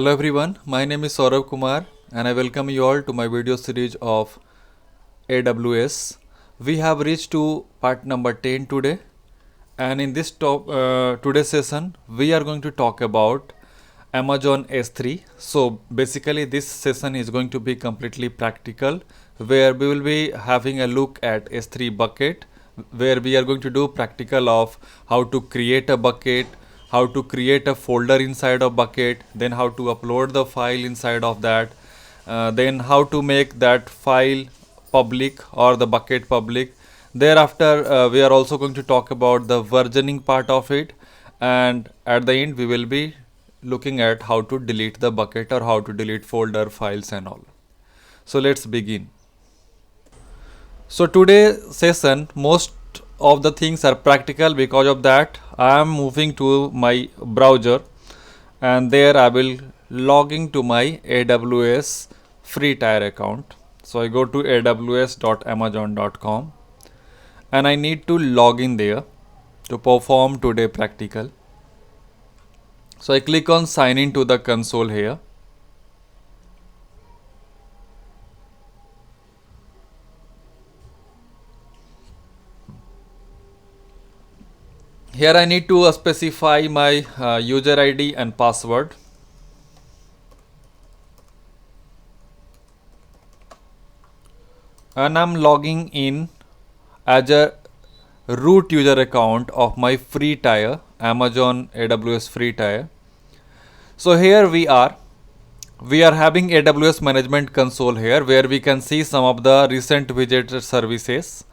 Hello everyone, my name is Saurabh Kumar and I welcome you all to my video series of AWS. We have reached to part number 10 today, and in this today's session we are going to talk about Amazon S3. So basically this session is going to be completely practical, where we will be having a look at S3 bucket, where we are going to do practical of how to create a bucket, how to create a folder inside a bucket, then how to upload the file inside of that, then how to make that file public or the bucket public. Thereafter, we are also going to talk about the versioning part of it, and at the end we will be looking at how to delete the bucket or how to delete folder files and all. So let's begin. So today session, most of the things are practical. Because of that I am moving to my browser, and there I will logging to my AWS free tier account. So I go to aws.amazon.com and I need to log in there to perform today practical. So I click on sign in to the console here. Here I need to specify my user ID and password. And I'm logging in as a root user account of my free tier, Amazon AWS free tier. So here we are having AWS management console here, where we can see some of the recent widget services.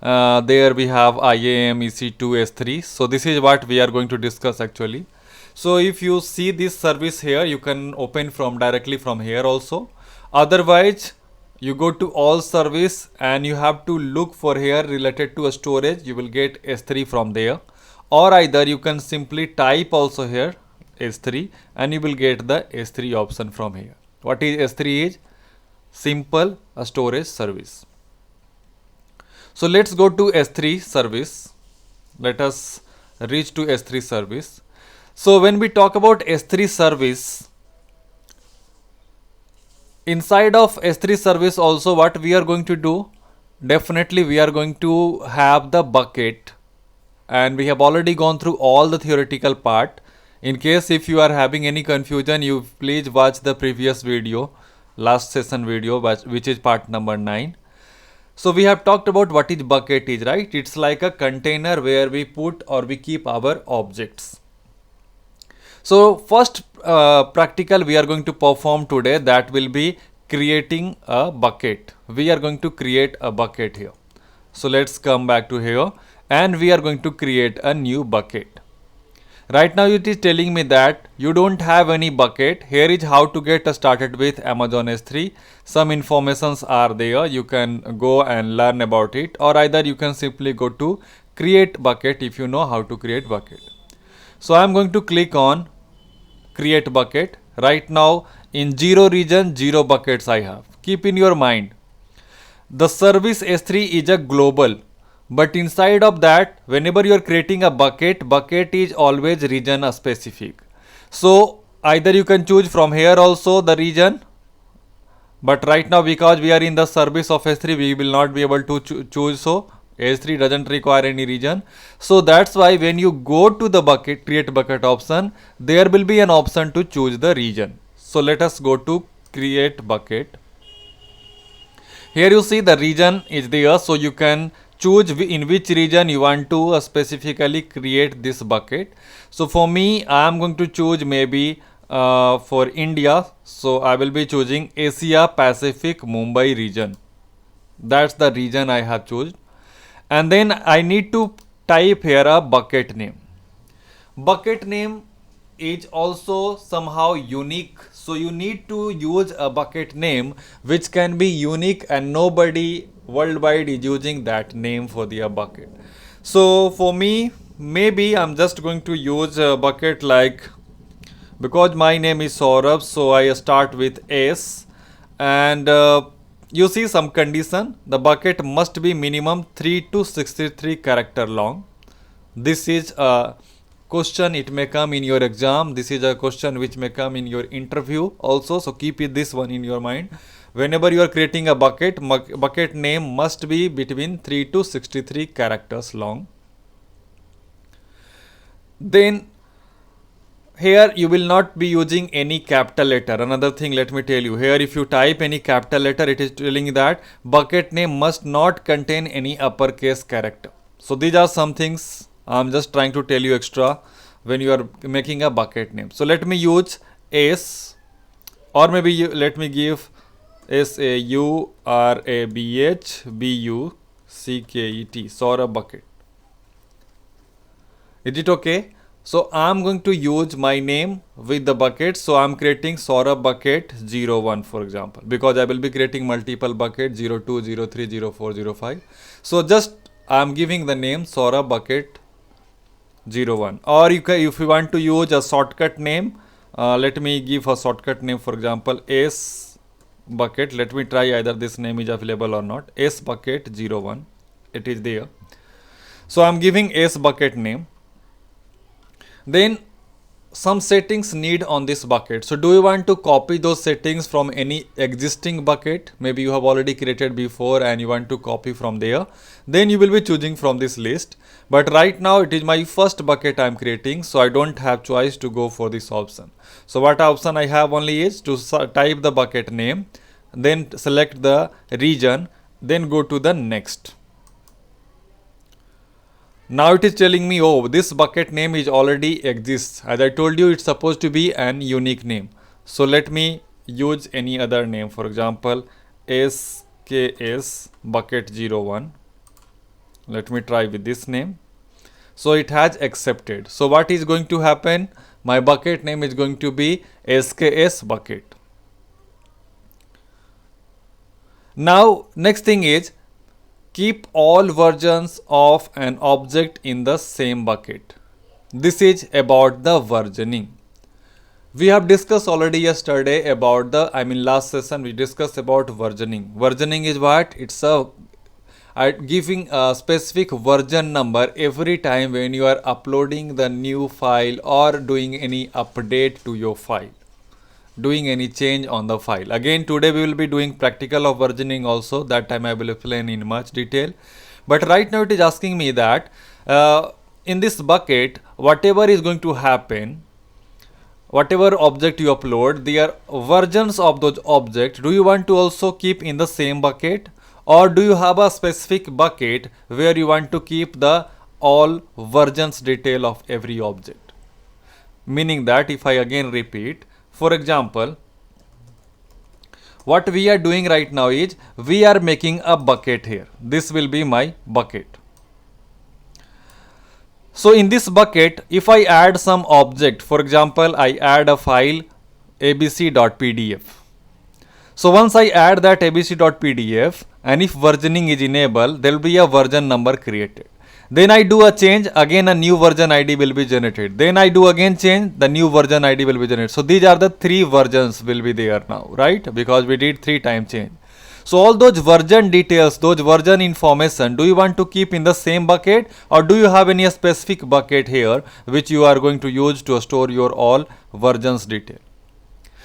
There we have IAM, EC2, S3. So this is what we are going to discuss actually. So if you see this service here, you can open from directly from here also. Otherwise, you go to all service and you have to look for here related to a storage. You will get S3 from there, or either you can simply type also here S3 and you will get the S3 option from here. What is S3 is? Simple a storage service. So let's go to S3 service. Let us reach to S3 service. So when we talk about S3 service, inside of S3 service also what we are going to do, definitely we are going to have the bucket, and we have already gone through all the theoretical part. In case if you are having any confusion, you please watch the previous video, last session video, which is part number 9. So we have talked about what is bucket is, right? It's like a container where we put or we keep our objects. So first practical we are going to perform today, that will be creating a bucket. We are going to create a bucket here. So let's come back to here and we are going to create a new bucket. Right now it is telling me that you don't have any bucket. Here is how to get started with Amazon S3. Some informations are there. You can go and learn about it, or either you can simply go to create bucket if you know how to create bucket. So I am going to click on create bucket. Right now in 0 region, 0 buckets I have. Keep in your mind, the service S3 is a global. But inside of that, whenever you are creating a bucket, bucket is always region specific. So either you can choose from here also the region, but right now because we are in the service of S3, we will not be able to choose. So S3 doesn't require any region. So that's why when you go to the bucket, create bucket option, there will be an option to choose the region. So let us go to create bucket. Here you see the region is there, so you can choose in which region you want to specifically create this bucket. So for me, I am going to choose maybe for India. So I will be choosing Asia Pacific Mumbai region. That's the region I have chosen. And then I need to type here a bucket name. Bucket name is also somehow unique. So you need to use a bucket name which can be unique and nobody worldwide is using that name for the bucket. So for me, maybe I'm just going to use a bucket like, because my name is Saurabh, so I start with S, and you see some condition. The bucket must be minimum 3 to 63 character long. This is a question, it may come in your exam. This is a question which may come in your interview also, so keep this one in your mind. Whenever you are creating a bucket, bucket name must be between 3 to 63 characters long. Then here you will not be using any capital letter. Another thing, let me tell you, here if you type any capital letter, it is telling that bucket name must not contain any uppercase character. So these are some things I'm just trying to tell you extra when you are making a bucket name. So let me use S, or maybe let me give SAURABHBUCKET, Saurabh bucket. Is it okay? So I'm going to use my name with the bucket. So I'm creating Saurabh bucket 01, for example, because I will be creating multiple bucket 02, 03, 04, 05. So just I'm giving the name Saurabh bucket 01. Or you can, if you want to use a shortcut name, let me give a shortcut name, for example, S bucket. Let me try either this name is available or not. S bucket 01. It is there. So I'm giving S bucket name. Then some settings need on this bucket. So do you want to copy those settings from any existing bucket? Maybe you have already created before and you want to copy from there. Then you will be choosing from this list. But right now it is my first bucket I am creating, so I don't have choice to go for this option. So what option I have only is to type the bucket name, then select the region, then go to the next. Now it is telling me, oh, this bucket name is already exists. As I told you, it's supposed to be an unique name. So let me use any other name. For example, SKS bucket 01. Let me try with this name. So it has accepted. So what is going to happen? My bucket name is going to be SKS bucket. Now next thing is, keep all versions of an object in the same bucket. This is about the versioning. We have discussed already yesterday about last session we discussed about versioning. Versioning is what? It's giving a specific version number every time when you are uploading the new file or doing any update to your file, doing any change on the file. Again, today we will be doing practical of versioning also. That time I will explain in much detail. But right now it is asking me that in this bucket, whatever is going to happen, whatever object you upload, their versions of those objects, do you want to also keep in the same bucket, or do you have a specific bucket where you want to keep the all versions detail of every object? Meaning that, if I again repeat, for example, what we are doing right now is we are making a bucket here. This will be my bucket. So in this bucket, if I add some object, for example, I add a file abc.pdf. So once I add that abc.pdf, and if versioning is enabled, there will be a version number created. Then I do a change, again a new version ID will be generated. Then I do again change, the new version ID will be generated. So these are the three versions will be there now, right? Because we did 3 time change. So all those version details, those version information, do you want to keep in the same bucket, or do you have any specific bucket here which you are going to use to store your all versions detail?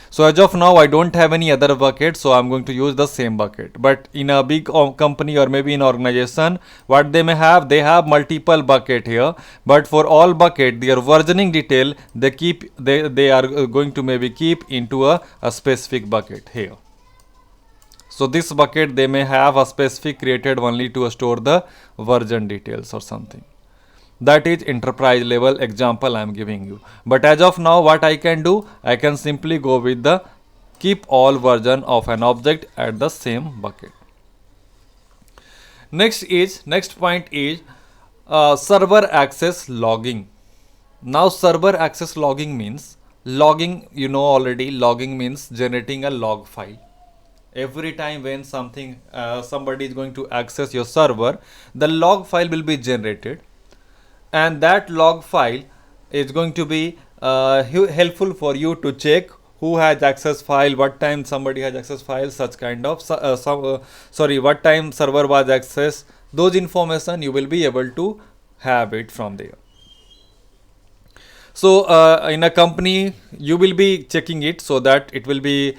So as of now, I don't have any other bucket, so I'm going to use the same bucket. But in a big company or maybe in organization, what they may have, they have multiple bucket here. But for all bucket, their versioning detail, they are going to maybe keep into a specific bucket here. So this bucket, they may have a specific created only to store the version details or something. That is enterprise level example I am giving you. But as of now, what I can do, I can simply go with the keep all version of an object at the same bucket. Next point is server access logging. Now server access logging means, logging, you know already, logging means generating a log file. Every time when somebody is going to access your server, the log file will be generated. And that log file is going to be helpful for you to check who has access file, what time somebody has access file, such kind of what time server was accessed. Those information you will be able to have it from there. So in a company, you will be checking it so that it will be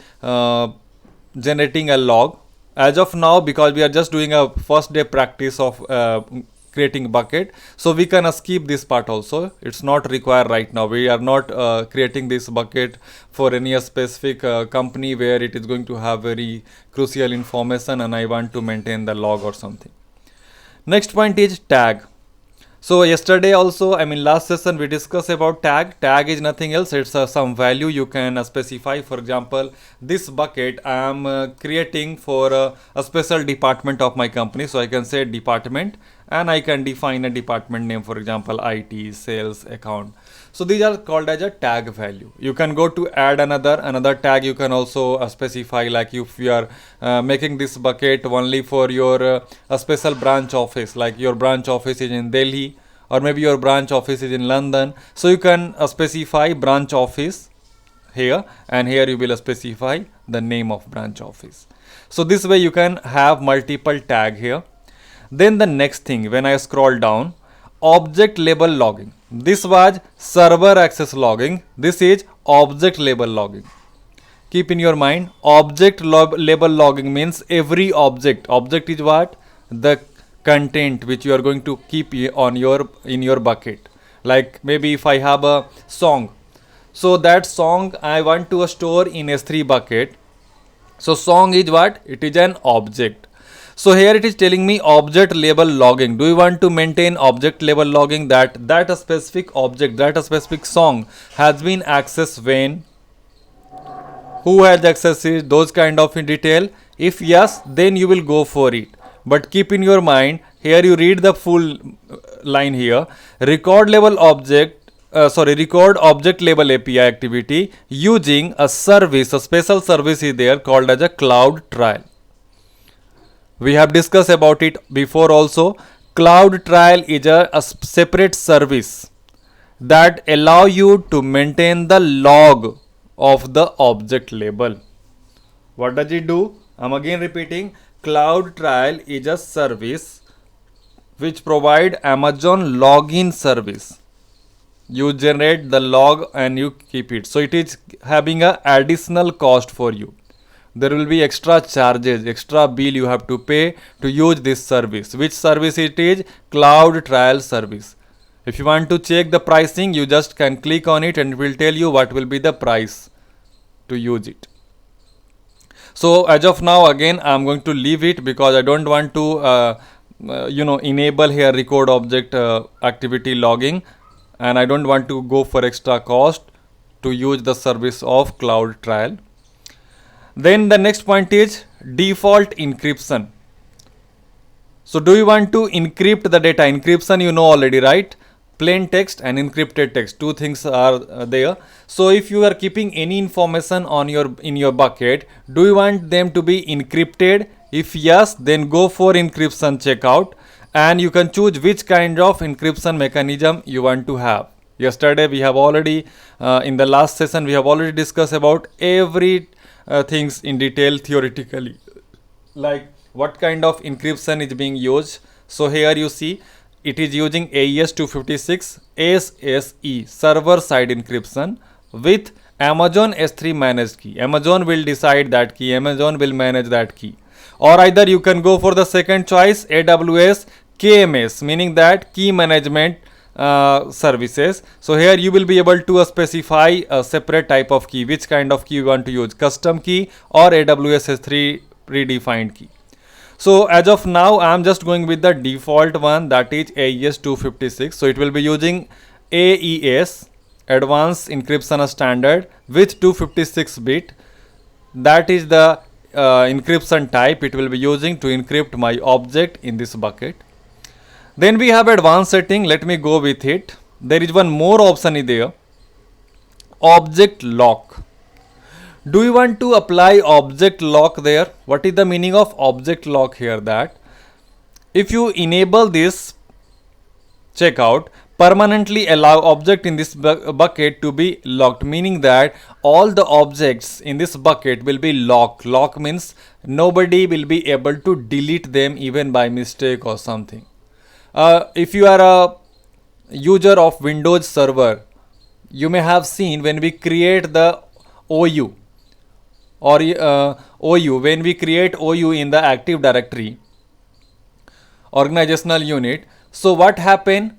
generating a log. As of now, because we are just doing a first day practice of creating bucket, so we can skip this part also. It's not required right now. We are not creating this bucket for any specific company where it is going to have very crucial information and I want to maintain the log or something. Next point is tag. So yesterday also, last session we discussed about tag. Tag is nothing else. It's some value you can specify. For example, this bucket I am creating for a special department of my company. So I can say department and I can define a department name. For example, IT, sales, account. So these are called as a tag value. You can go to add another tag. You can also specify, like if you are making this bucket only for your a special branch office, like your branch office is in Delhi or maybe your branch office is in London. So you can specify branch office here, and here you will specify the name of branch office. So this way you can have multiple tag here. Then the next thing, when I scroll down, object label logging. This was server access logging. This is object label logging. Keep in your mind, object label logging means every object. Object is what? The content which you are going to keep on in your bucket. Like maybe if I have a song, so that song I want to store in S3 bucket. So song is what? It is an object. So here it is telling me object label logging. Do you want to maintain object label logging that a specific object, that a specific song has been accessed when, who has accessed it, those kind of in detail? If yes, then you will go for it. But keep in your mind, here you read the full line here. Record object label API activity using a service, a special service is there called as a CloudTrail. We have discussed about it before also. CloudTrail is a separate service that allow you to maintain the log of the object label. What does it do? I'm again repeating. CloudTrail is a service which provide Amazon login service. You generate the log and you keep it. So it is having a additional cost for you. There will be extra charges, extra bill you have to pay to use this service. Which service it is? CloudTrail service. If you want to check the pricing, you just can click on it and it will tell you what will be the price to use it. So as of now, again I am going to leave it because I don't want to enable here record object activity logging, and I don't want to go for extra cost to use the service of CloudTrail. Then the next point is default encryption. So do you want to encrypt the data? Encryption you know already, right? Plain text and encrypted text, two things are there. So if you are keeping any information on in your bucket, do you want them to be encrypted? If yes, then go for encryption checkout, and you can choose which kind of encryption mechanism you want to have. Yesterday we have already in the last session we have already discussed about every things in detail theoretically, like what kind of encryption is being used. So here you see it is using AES 256 SSE, server side encryption, with Amazon S3 managed key. Amazon will decide that key, Amazon will manage that key. Or either you can go for the second choice, AWS KMS, meaning that key management services. So here you will be able to specify a separate type of key, which kind of key you want to use, custom key or AWS S3 predefined key. So as of now I am just going with the default one, that is AES 256. So it will be using AES, advanced encryption standard, with 256 bit. That is the encryption type it will be using to encrypt my object in this bucket. Then we have advanced setting. Let me go with it. There is one more option is there, object lock. Do you want to apply object lock there? What is the meaning of object lock here? That if you enable this checkout, permanently allow object in this bucket to be locked, meaning that all the objects in this bucket will be locked. Lock means nobody will be able to delete them even by mistake or something. If you are a user of Windows Server, you may have seen when we create the OU or OU, when we create OU in the Active Directory, organizational unit. So what happen?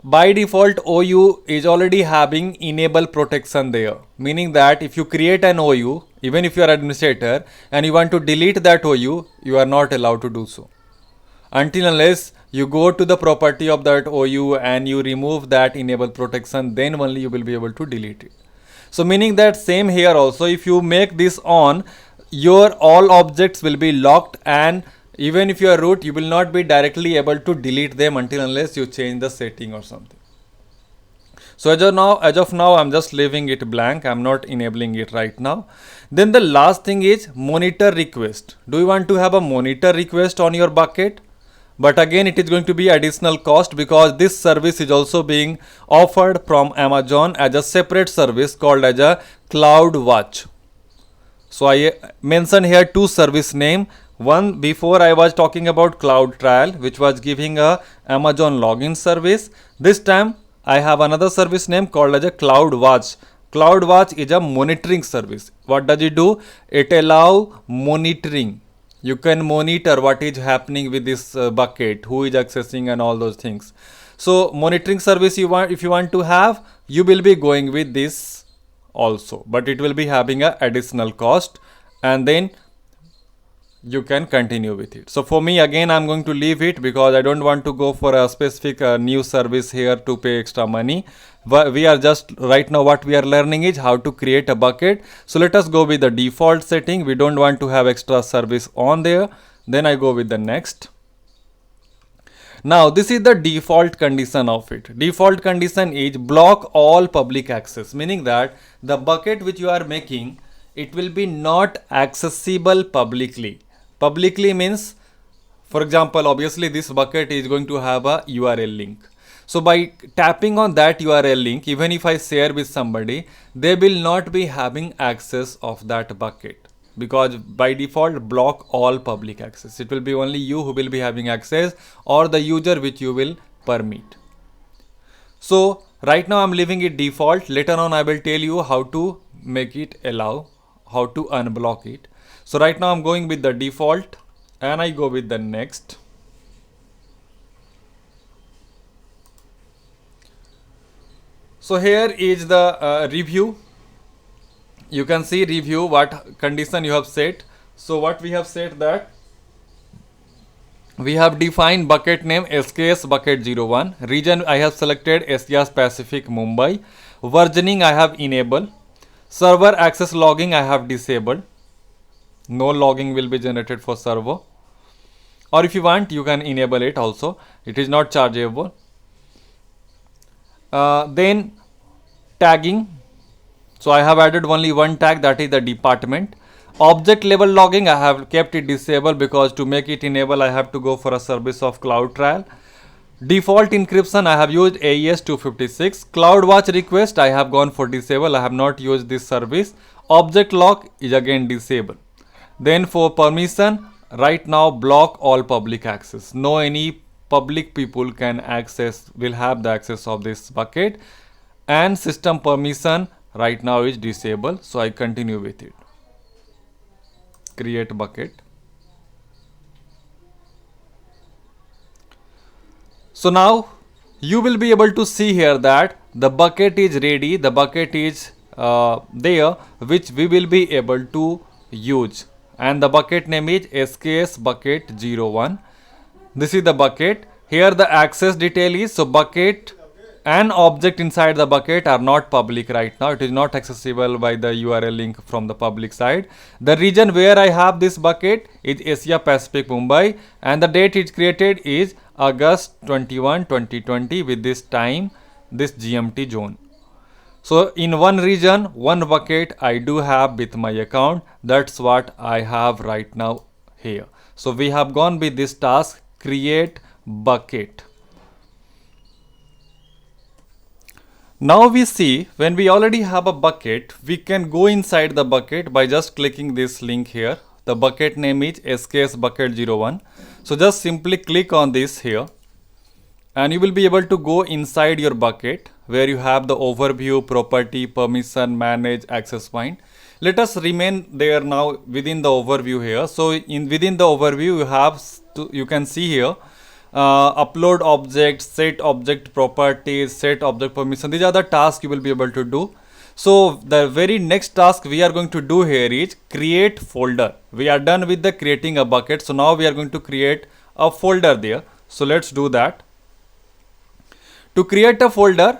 By default, OU is already having enable protection there, meaning that if you create an OU, even if you are administrator and you want to delete that OU, you are not allowed to do so until unless you go to the property of that OU and you remove that enable protection, then only you will be able to delete it. So meaning that same here also, if you make this on, your all objects will be locked, and even if you are root, you will not be directly able to delete them until unless you change the setting or something. So as of now, I'm just leaving it blank. I'm not enabling it right now. Then the last thing is monitor request. Do you want to have a monitor request on your bucket? But again, it is going to be additional cost because this service is also being offered from Amazon as a separate service called as a CloudWatch. So I mentioned here two service name. One, before I was talking about CloudTrail, which was giving a Amazon login service. This time I have another service name called as a CloudWatch. CloudWatch is a monitoring service. What does it do? It allow monitoring. You can monitor what is happening with this bucket, who is accessing and all those things. So monitoring service you want, if you want to have, you will be going with this also, but it will be having a additional cost, and then you can continue with it. So for me, again, I'm going to leave it because I don't want to go for a specific new service here to pay extra money. But we are just right now what we are learning is how to create a bucket. So let us go with the default setting. We don't want to have extra service on there. Then I go with the next. Now this is the default condition of it. Default condition is block all public access, meaning that the bucket which you are making, it will be not accessible publicly. Publicly means, for example, obviously this bucket is going to have a URL link. So by tapping on that URL link, even if I share with somebody, they will not be having access of that bucket, because by default block all public access. It will be only you who will be having access or the user which you will permit. So right now I'm leaving it default. Later on I will tell you how to make it allow, how to unblock it. So right now I'm going with the default and I go with the next. So here is the review. You can see review what condition you have set. So what we have set, that we have defined bucket name SKS bucket 01. Region I have selected Asia Pacific Mumbai. Versioning I have enabled. Server access logging I have disabled. No logging will be generated for server. Or if you want, you can enable it also. It is not chargeable. Then tagging. So I have added only one tag, that is the department. Object level logging I have kept it disabled because to make it enable I have to go for a service of CloudTrail. Default encryption I have used AES 256. CloudWatch request I have gone for disable. I have not used this service. Object lock is again disabled. Then for permission, right now block all public access. No any public people can access, will have the access of this bucket. And system permission right now is disabled. So I continue with it. Create bucket. So now you will be able to see here that the bucket is ready. The bucket is there, which we will be able to use. And the bucket name is SKS bucket 01. This is the bucket. Here the access detail is, so bucket and object inside the bucket are not public right now. It is not accessible by the URL link from the public side. The region where I have this bucket is Asia Pacific Mumbai, and the date it created is August 21, 2020 with this time, this GMT zone. So in one region, one bucket I do have with my account. That's what I have right now here. So we have gone with this task, create bucket. Now we see when we already have a bucket, we can go inside the bucket by just clicking this link here. The bucket name is SKS bucket 01. So just simply click on this here and you will be able to go inside your bucket where you have the overview, property, permission, manage, access point. Let us remain there now within the overview here. So within the overview you have you can see here upload object, set object properties, set object permission. These are the tasks you will be able to do. So the very next task we are going to do here is create folder. We are done with the creating a bucket. So now we are going to create a folder there. So let's do that. To create a folder,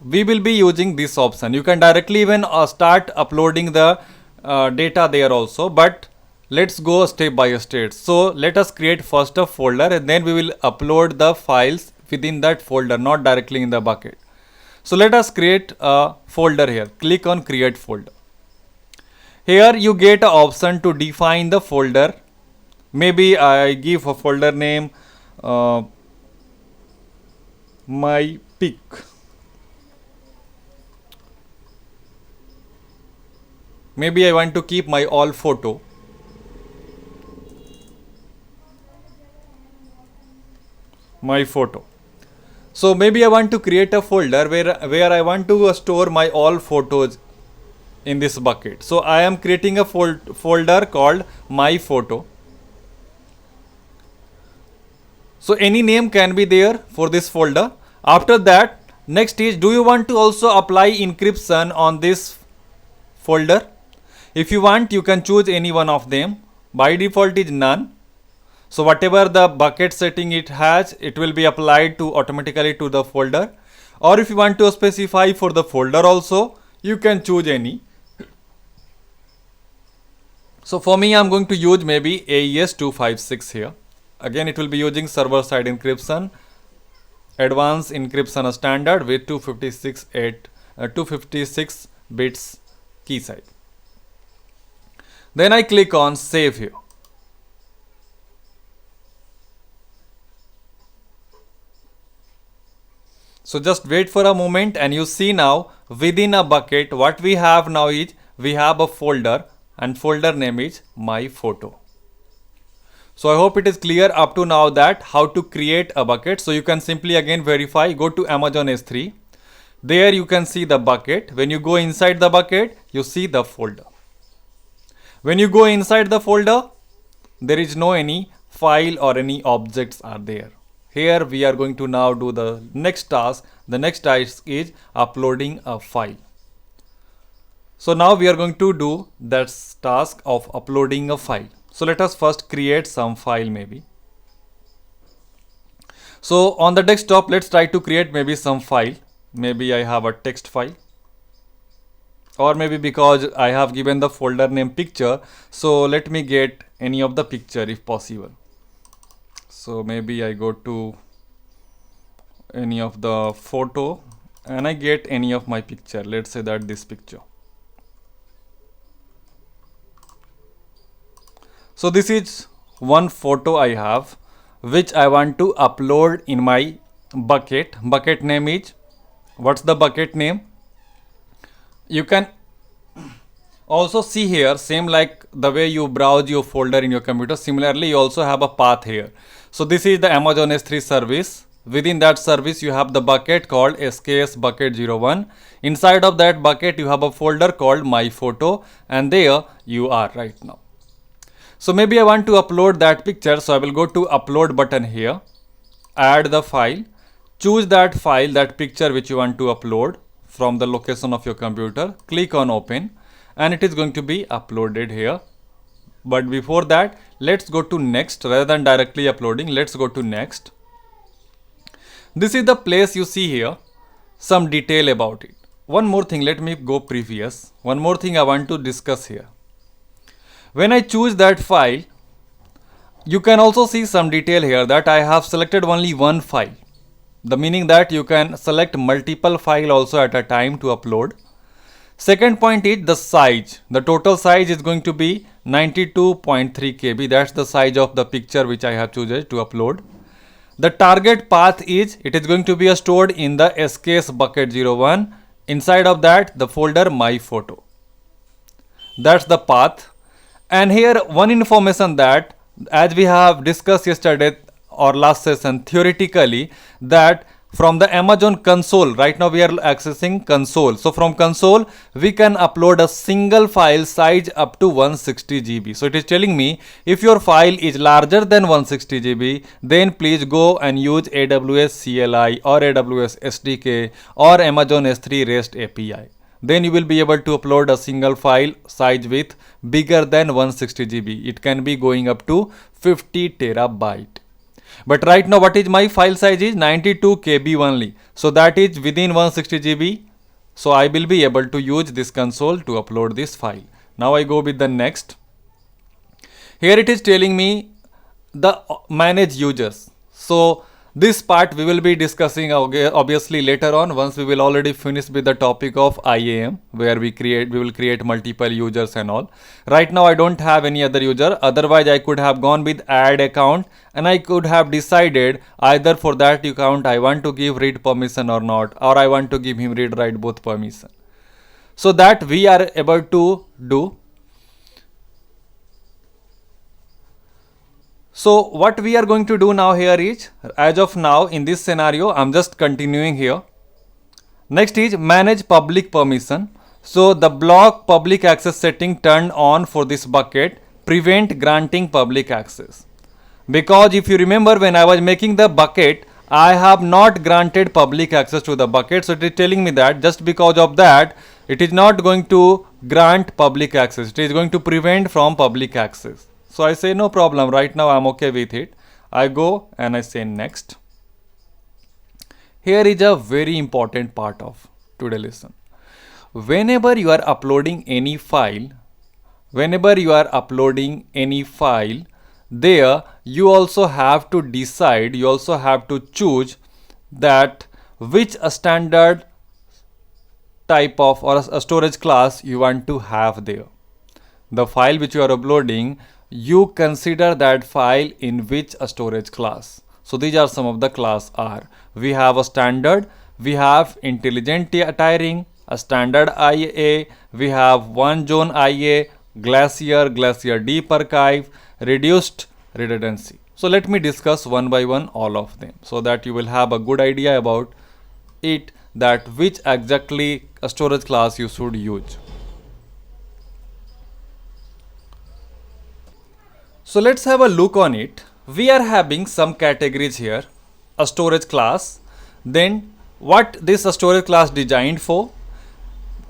we will be using this option. You can directly even start uploading the data there also, but let's go step by step. So let us create first a folder and then we will upload the files within that folder, not directly in the bucket. So let us create a folder here. Click on create folder. Here you get an option to define the folder. Maybe I give a folder name my pic. Maybe I want to keep my all photo. My photo. So maybe I want to create a folder where I want to store my all photos in this bucket. So I am creating a folder called my photo. So any name can be there for this folder. After that, next is, do you want to also apply encryption on this folder? If you want, you can choose any one of them. By default is none. So whatever the bucket setting it has, it will be applied to automatically to the folder. Or if you want to specify for the folder also, you can choose any. So for me, I'm going to use maybe AES256 here. Again, it will be using server side encryption, advanced encryption standard with 256 bits key size. Then I click on save here. So just wait for a moment and you see now within a bucket what we have now is we have a folder and folder name is my photo. So I hope it is clear up to now that how to create a bucket. So you can simply again verify, go to Amazon S3. There you can see the bucket. When you go inside the bucket, you see the folder. When you go inside the folder, there is no any file or any objects are there. Here we are going to now do the next task. The next task is uploading a file. So now we are going to do that task of uploading a file. So let us first create some file maybe. So on the desktop, let's try to create maybe some file. Maybe I have a text file. Or maybe because I have given the folder name picture, so let me get any of the picture if possible. So maybe I go to any of the photo and I get any of my picture. Let's say that this picture. So this is one photo I have which I want to upload in my bucket. Bucket name is, what's the bucket name? You can also see here, same like the way you browse your folder in your computer, similarly you also have a path here. So this is the Amazon S3 service. Within that service you have the bucket called SKS bucket 01. Inside of that bucket you have a folder called my photo and there you are right now. So maybe I want to upload that picture, so I will go to upload button here, add the file, choose that file, that picture which you want to upload from the location of your computer, click on open and it is going to be uploaded here. But before that, let's go to next. Rather than directly uploading, let's go to next. This is the place you see here, some detail about it. One more thing, let me go previous. One more thing I want to discuss here. When I choose that file, you can also see some detail here that I have selected only one file. The meaning that you can select multiple files also at a time to upload. Second point is the size. The total size is going to be 92.3 KB. That's the size of the picture which I have chosen to upload. The target path is, it is going to be stored in the SKS bucket 01. Inside of that, the folder my photo. That's the path. And here one information that as we have discussed yesterday, or last session theoretically that from the Amazon console, right now we are accessing console. So from console, we can upload a single file size up to 160 GB. So it is telling me if your file is larger than 160 GB, then please go and use AWS CLI or AWS SDK or Amazon S3 REST API. Then you will be able to upload a single file size with bigger than 160 GB. It can be going up to 50 terabyte. But right now what is my file size is 92 KB only. So that is within 160 GB. So I will be able to use this console to upload this file. Now I go with the next. Here it is telling me the manage users. So this part we will be discussing obviously later on, once we will already finish with the topic of IAM, where we will create multiple users and all. Right now I don't have any other user, otherwise I could have gone with add account and I could have decided either for that account I want to give read permission or not, or I want to give him read write both permission. So that we are able to do. So what we are going to do now here is, as of now in this scenario, I'm just continuing here. Next is manage public permission. So the block public access setting turned on for this bucket, prevent granting public access. Because if you remember when I was making the bucket, I have not granted public access to the bucket. So it is telling me that just because of that, it is not going to grant public access. It is going to prevent from public access. So I say no problem, right now I'm okay with it. I go and I say next. Here is a very important part of today's lesson. Whenever you are uploading any file, there you also have to decide, you also have to choose that which standard type of or a storage class you want to have there. The file which you are uploading, you consider that file in which a storage class. So these are some of the class are. We have a standard, we have intelligent tiering, a standard IA, we have one zone IA, glacier deep archive, reduced redundancy. So let me discuss one by one all of them so that you will have a good idea about it, that which exactly a storage class you should use. So let's have a look on it. We are having some categories here, a storage class, then what this storage class designed for,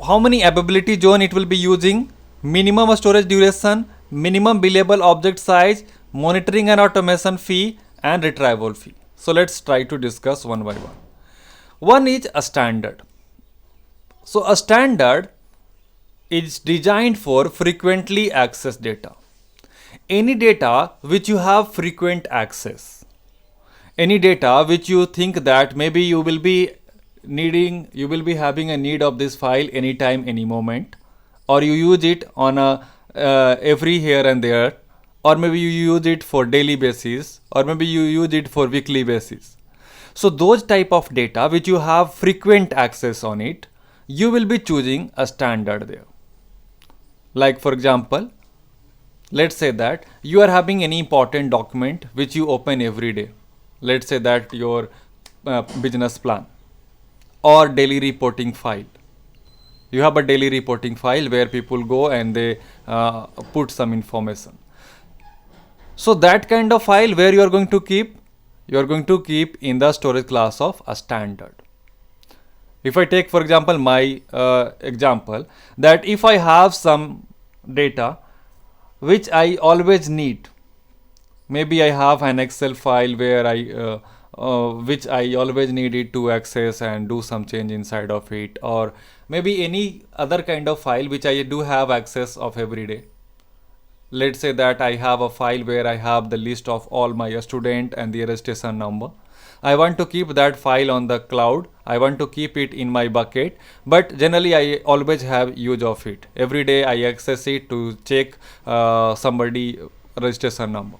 how many availability zone it will be using, minimum storage duration, minimum billable object size, monitoring and automation fee, and retrieval fee. So let's try to discuss one by one. One is a standard. So a standard is designed for frequently accessed data. Any data which you have frequent access, any data which you think that maybe you will be having a need of this file anytime, any moment, or you use it on a every here and there, or maybe you use it for daily basis, or maybe you use it for weekly basis. So those type of data which you have frequent access on it, you will be choosing a standard there. Like for example, let's say that you are having any important document which you open every day. Let's say that your business plan or daily reporting file. You have a daily reporting file where people go and they put some information. So that kind of file where you are going to keep in the storage class of a standard. If I take for example my example, that if I have some data which I always need, maybe I have an Excel file where which I always needed to access and do some change inside of it, or maybe any other kind of file which I do have access of every day. Let's say that I have a file where I have the list of all my student and the registration number. I want to keep that file on the cloud. I want to keep it in my bucket, but generally I always have use of it. Every day I access it to check somebody registration number.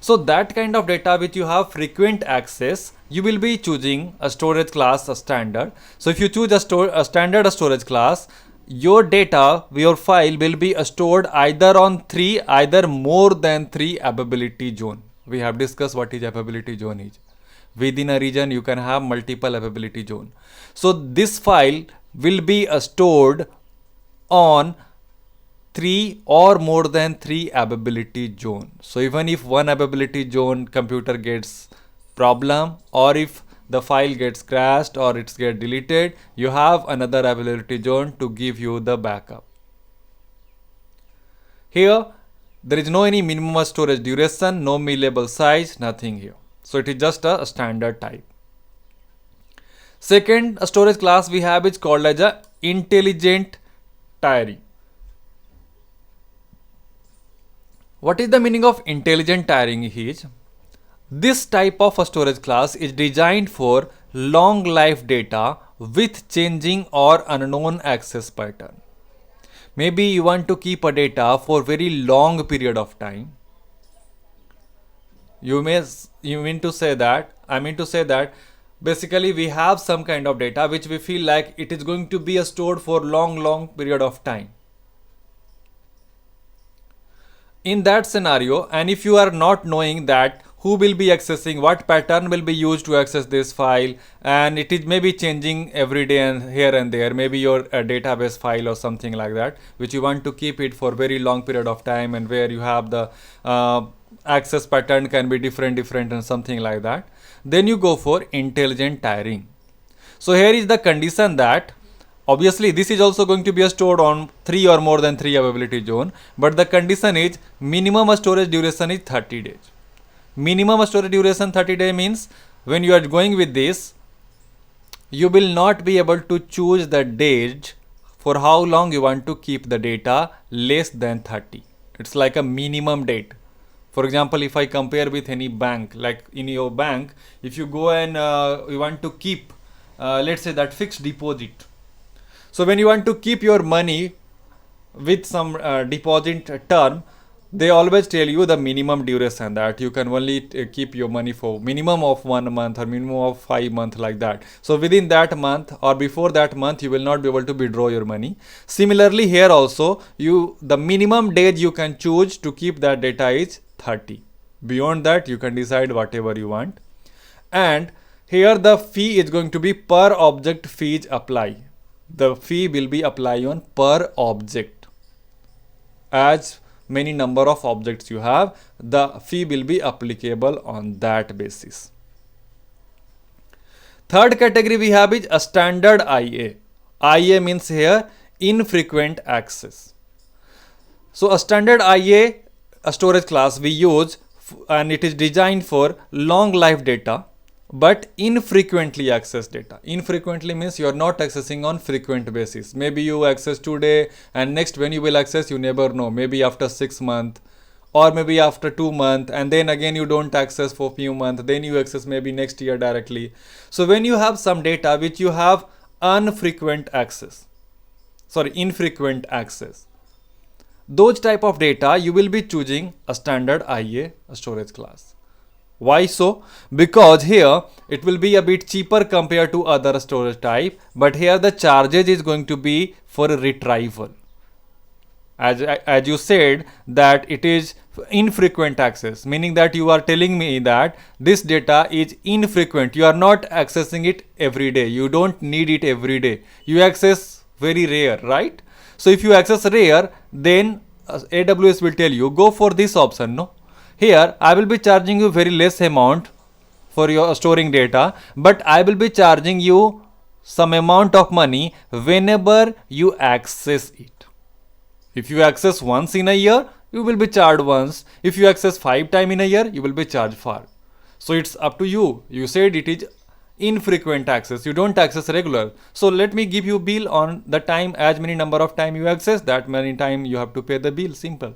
So that kind of data which you have frequent access, you will be choosing a storage class, a standard. So if you choose a standard storage class, your data, your file will be stored either on either more than 3 availability zone. We have discussed what is availability zone is. Within a region, you can have multiple availability zone. So this file will be stored on 3 or more than 3 availability zone. So even if one availability zone computer gets problem, or if the file gets crashed or it's get deleted, you have another availability zone to give you the backup. Here there is no any minimum storage duration, no millable size, nothing here. So it is just a standard type. Second storage class we have is called as a intelligent tiering. What is the meaning of intelligent tiering is? This type of a storage class is designed for long life data with changing or unknown access pattern. Maybe you want to keep a data for very long period of time. I mean to say that basically we have some kind of data which we feel like it is going to be stored for long period of time. In that scenario, and if you are not knowing that who will be accessing, what pattern will be used to access this file, and it is maybe changing every day and here and there, maybe your database file or something like that, which you want to keep it for very long period of time, and where you have the access pattern can be different and something like that, then you go for intelligent tiering. So here is the condition that obviously this is also going to be stored on 3 or more than 3 availability zone, but the condition is minimum storage duration is 30 days. Minimum storage duration 30 days means when you are going with this, you will not be able to choose the date for how long you want to keep the data less than 30. It's like a minimum date. For example, if I compare with any bank, like in your bank, if you go and you want to keep let's say that fixed deposit. So when you want to keep your money with some deposit term, they always tell you the minimum duration, that you can only keep your money for minimum of 1 month or minimum of 5 months, like that. So within that month or before that month, you will not be able to withdraw your money. Similarly here also, the minimum date you can choose to keep that data is 30. Beyond that, you can decide whatever you want. And here the fee is going to be per object fees apply. The fee will be applied on per object. As many number of objects you have, the fee will be applicable on that basis. Third category we have is a standard IA. IA means here infrequent access. So a standard IA, a storage class we use, and it is designed for long life data but infrequently accessed data. Infrequently means you are not accessing on frequent basis. Maybe you access today and next when you will access, you never know. Maybe after 6 months or maybe after 2 months, and then again you don't access for few months, then you access maybe next year directly. So when you have some data which you have infrequent access, those type of data you will be choosing a standard IA, a storage class. Why so? Because here it will be a bit cheaper compared to other storage type, but here the charges is going to be for retrieval. As you said that it is infrequent access, meaning that you are telling me that this data is infrequent. You are not accessing it every day. You don't need it every day. You access very rare, right? So if you access rare, then AWS will tell you go for this option, no? Here I will be charging you very less amount for your storing data, but I will be charging you some amount of money whenever you access it. If you access once in a year, you will be charged once. If you access 5 times in a year, you will be charged 5. So it's up to you. You said it is infrequent access. You don't access regular. So let me give you bill on the time, as many number of time you access, that many time you have to pay the bill. Simple.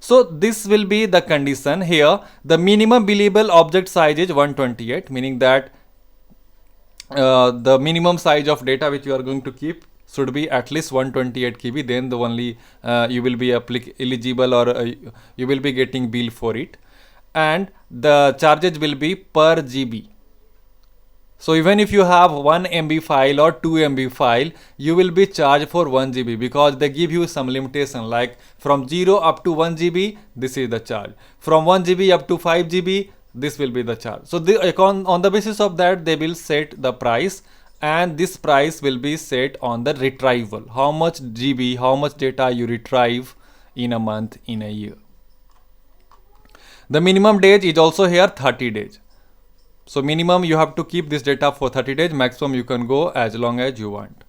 So this will be the condition here. The minimum billable object size is 128, meaning that the minimum size of data which you are going to keep should be at least 128 KB. Then the only you will be eligible, or you will be getting bill for it. And the charges will be per GB. So even if you have 1 MB file or 2 MB file, you will be charged for 1 GB because they give you some limitation, like from 0 up to 1 GB, this is the charge. From 1 GB up to 5 GB, this will be the charge. So on the basis of that, they will set the price, and this price will be set on the retrieval. How much GB, how much data you retrieve in a month, in a year. The minimum days is also here 30 days. So minimum you have to keep this data for 30 days, maximum you can go as long as you want.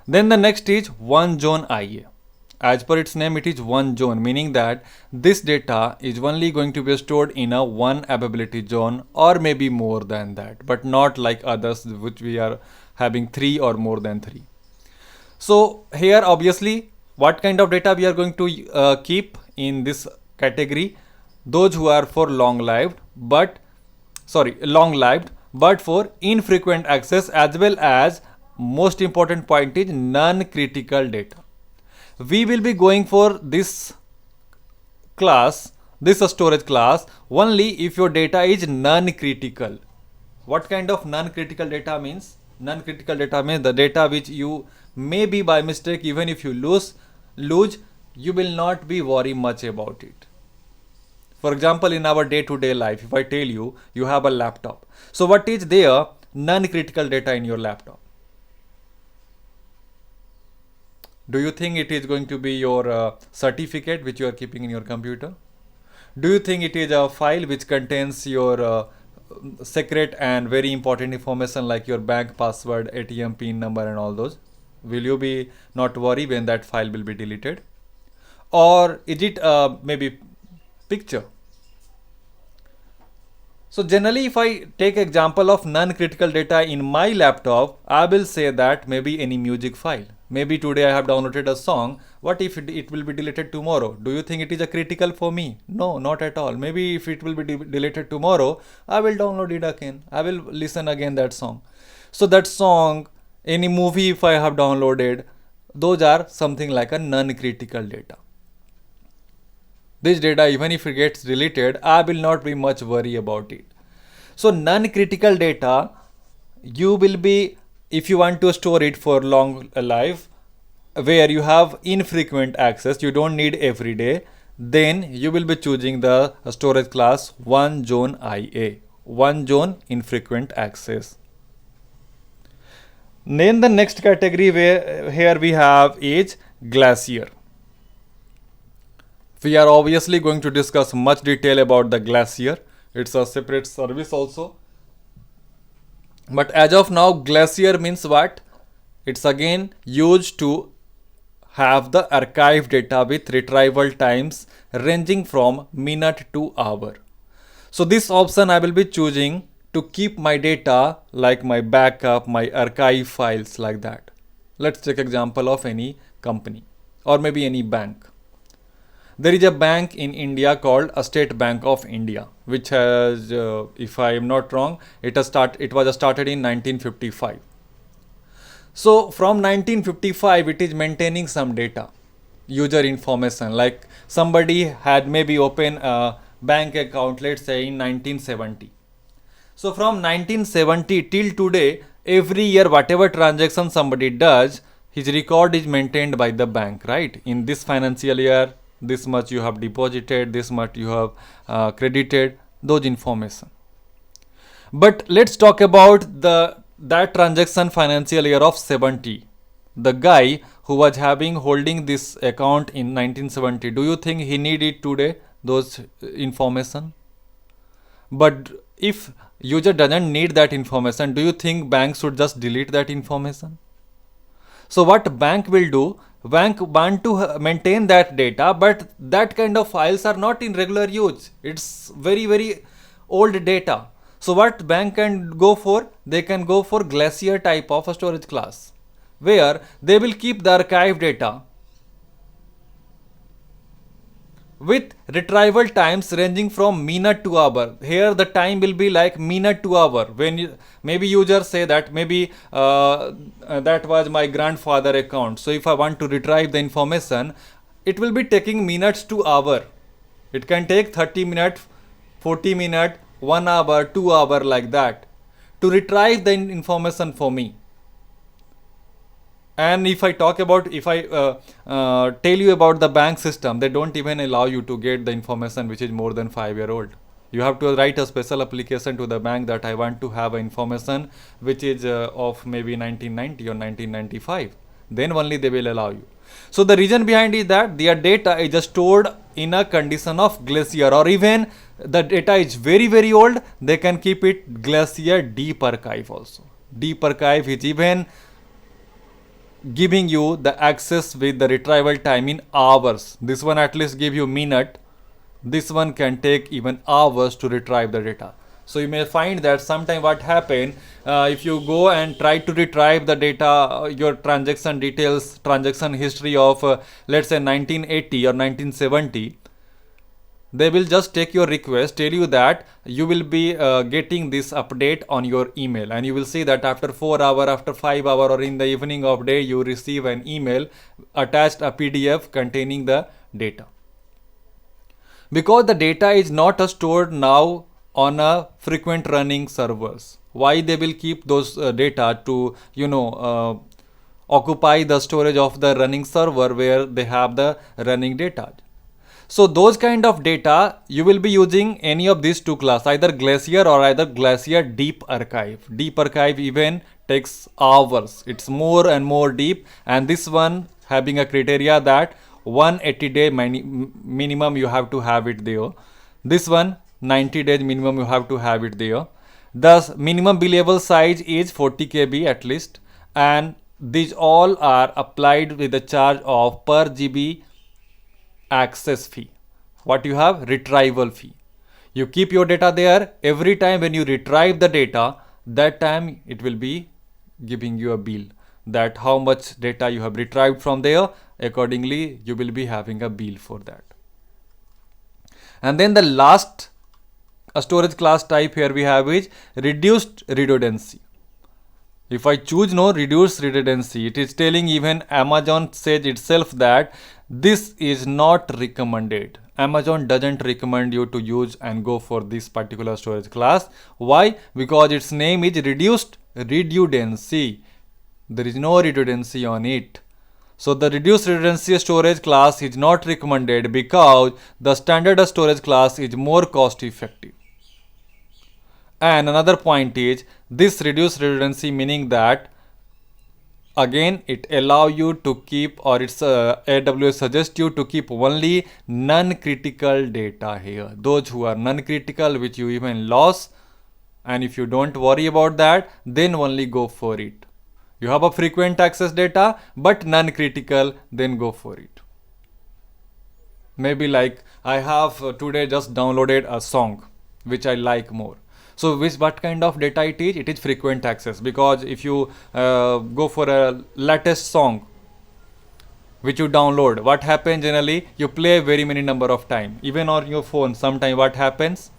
Then the next is one zone IA. As per its name, it is one zone, meaning that this data is only going to be stored in a one availability zone, or maybe more than that, but not like others which we are having 3 or more than 3. So here obviously what kind of data we are going to keep in this category? Those who are for long lived but for infrequent access, as well as most important point is non-critical data. We will be going for this class, this storage class, only if your data is non-critical. What kind of non-critical data means? Non-critical data means the data which you maybe by mistake, even if you lose, you will not be worry much about it. For example, in our day-to-day life, if I tell you, you have a laptop. So what is there non-critical data in your laptop? Do you think it is going to be your certificate which you are keeping in your computer? Do you think it is a file which contains your secret and very important information like your bank password, ATM pin number and all those? Will you be not worry when that file will be deleted? Or is it maybe picture? So generally, if I take example of non-critical data in my laptop, I will say that maybe any music file. Maybe today I have downloaded a song. What if it will be deleted tomorrow? Do you think it is a critical for me? No, not at all. Maybe if it will be deleted tomorrow, I will download it again. I will listen again that song. So that song, any movie if I have downloaded, those are something like a non-critical data. This data, even if it gets deleted, I will not be much worry about it. So non-critical data, you will be, if you want to store it for long life, where you have infrequent access, you don't need every day, then you will be choosing the storage class one zone IA, one zone infrequent access. Then the next category where here we have is Glacier. We are obviously going to discuss much detail about the Glacier. It's a separate service also. But as of now, Glacier means what? It's again used to have the archive data with retrieval times ranging from minute to hour. So this option I will be choosing to keep my data like my backup, my archive files like that. Let's take example of any company or maybe any bank. There is a bank in India called a State Bank of India, which has, if I am not wrong, it was started in 1955. So from 1955, it is maintaining some data, user information, like somebody had maybe opened a bank account, let's say in 1970. So from 1970 till today, every year, whatever transaction somebody does, his record is maintained by the bank, right? In this financial year, this much you have deposited, this much you have credited, those information. But let's talk about that transaction financial year of 70. The guy who was holding this account in 1970, do you think he needed today those information? But if user doesn't need that information, do you think bank should just delete that information? So what bank will do? Bank want to maintain that data, but that kind of files are not in regular use. It's very, very old data. So what bank can go for? They can go for Glacier type of a storage class, where they will keep the archive data with retrieval times ranging from minute to hour. Here the time will be like minute to hour. When maybe user say that maybe that was my grandfather account. So if I want to retrieve the information, it will be taking minutes to hour. It can take 30 minutes, 40 minutes, 1 hour, 2 hour like that. to retrieve the information for me. And if I talk about, if I tell you about the bank system, they don't even allow you to get the information which is more than 5 year old. You have to write a special application to the bank that I want to have information which is of maybe 1990 or 1995. Then only they will allow you. So the reason behind is that their data is just stored in a condition of glacier, or even the data is very very old, they can keep it glacier deep archive also. Deep archive is even giving you the access with the retrieval time in hours. This one at least give you minute. This one can take even hours to retrieve the data. So you may find that sometime what happen, if you go and try to retrieve the data, your transaction details, transaction history of let's say 1980 or 1970, they will just take your request, tell you that you will be getting this update on your email, and you will see that after 4 hour, after 5 hour, or in the evening of day, you receive an email attached a PDF containing the data. Because the data is not stored now on a frequent running servers. Why they will keep those data to occupy the storage of the running server where they have the running data. So those kind of data you will be using any of these two class, either Glacier or either Glacier Deep Archive. Deep Archive even takes hours. It's more and more deep, and this one having a criteria that 180-day minimum you have to have it there. This one 90 days minimum you have to have it there. Thus minimum billable size is 40 KB at least, and these all are applied with the charge of per GB access fee. What you have? Retrieval fee. You keep your data there. Every time when you retrieve the data, that time it will be giving you a bill, that how much data you have retrieved from there. Accordingly you will be having a bill for that. And then the last storage class type here we have is reduced redundancy. If I choose no reduced redundancy, it is telling, even Amazon says itself that this is not recommended. Amazon doesn't recommend you to use and go for this particular storage class. Why? Because its name is reduced redundancy. There is no redundancy on it. So the reduced redundancy storage class is not recommended because the standard storage class is more cost effective. And another point is this reduced redundancy, meaning that again it allow you to keep, or it's AWS suggests you to keep only non-critical data here. Those who are non-critical, which you even lost, and if you don't worry about that, then only go for it. You have a frequent access data but non-critical, then go for it. Maybe like I have today just downloaded a song which I like more. So what kind of data it is? It is frequent access, because if you go for a latest song which you download, what happens generally? You play very many number of time, even on your phone. Sometime what happens?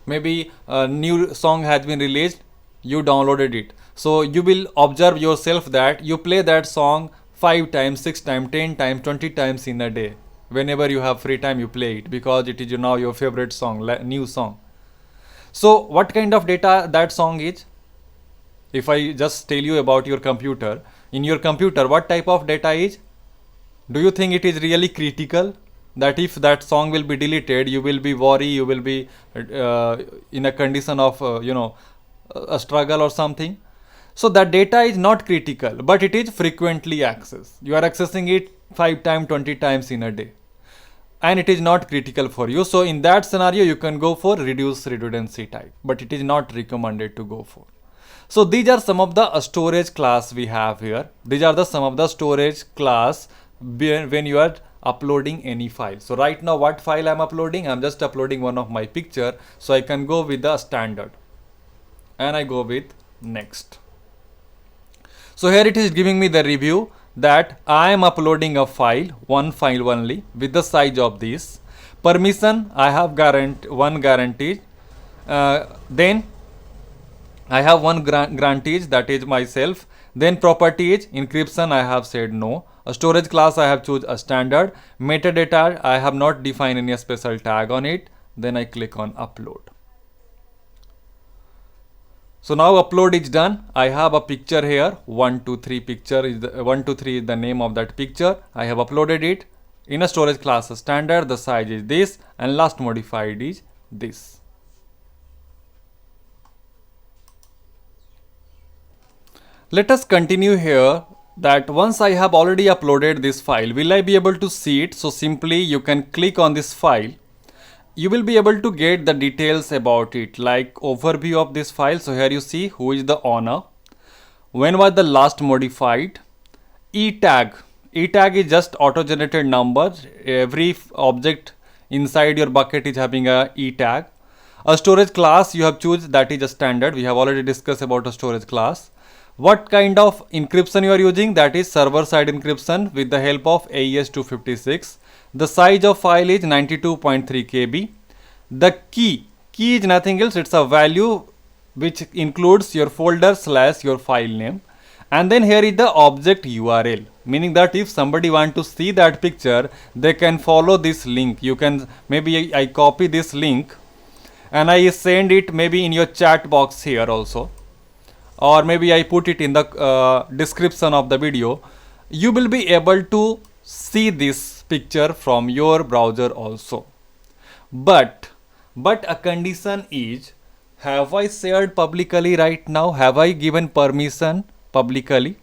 Maybe a new song has been released, you downloaded it. So you will observe yourself that you play that song 5 times, 6 times, 10 times, 20 times in a day. Whenever you have free time, you play it because it is now your favorite song, new song. So what kind of data that song is? If I just tell you about your computer, in your computer what type of data is? Do you think it is really critical that if that song will be deleted, you will be worried, you will be in a condition of a struggle or something? So that data is not critical, but it is frequently accessed. You are accessing it 5 times, 20 times in a day, and it is not critical for you. So in that scenario you can go for reduced redundancy type, but it is not recommended to go for. So these are some of the storage class we have here. These are the some of the storage class when you are uploading any file. So right now what file I'm uploading? I'm just uploading one of my picture, so I can go with the standard and I go with next. So here it is giving me the review that I am uploading a file, one file only, with the size of this. Permission I have one guaranteed. Then I have one grantee, that is myself. Then properties, encryption I have said no. A storage class I have choose a standard. Metadata I have not defined any special tag on it. Then I click on upload. So now upload is done. I have a picture here. 123 picture is the 123 is the name of that picture. I have uploaded it in a storage class standard. The size is this and last modified is this. Let us continue here that once I have already uploaded this file, will I be able to see it? So simply you can click on this file. You will be able to get the details about it, like overview of this file. So here you see who is the owner, when was the last modified, e-tag. E-tag is just auto-generated number. Every object inside your bucket is having a e-tag. A storage class you have choose, that is a standard. We have already discussed about a storage class. What kind of encryption you are using, that is server side encryption with the help of AES 256. The size of file is 92.3 KB. The key is nothing else, it's a value which includes your folder / your file name. And then here is the object URL, meaning that if somebody want to see that picture, they can follow this link. You can, maybe I copy this link and I send it maybe in your chat box here also, or maybe I put it in the description of the video. You will be able to see this picture from your browser also. But a condition is, have I shared publicly right now? Have I given permission publicly?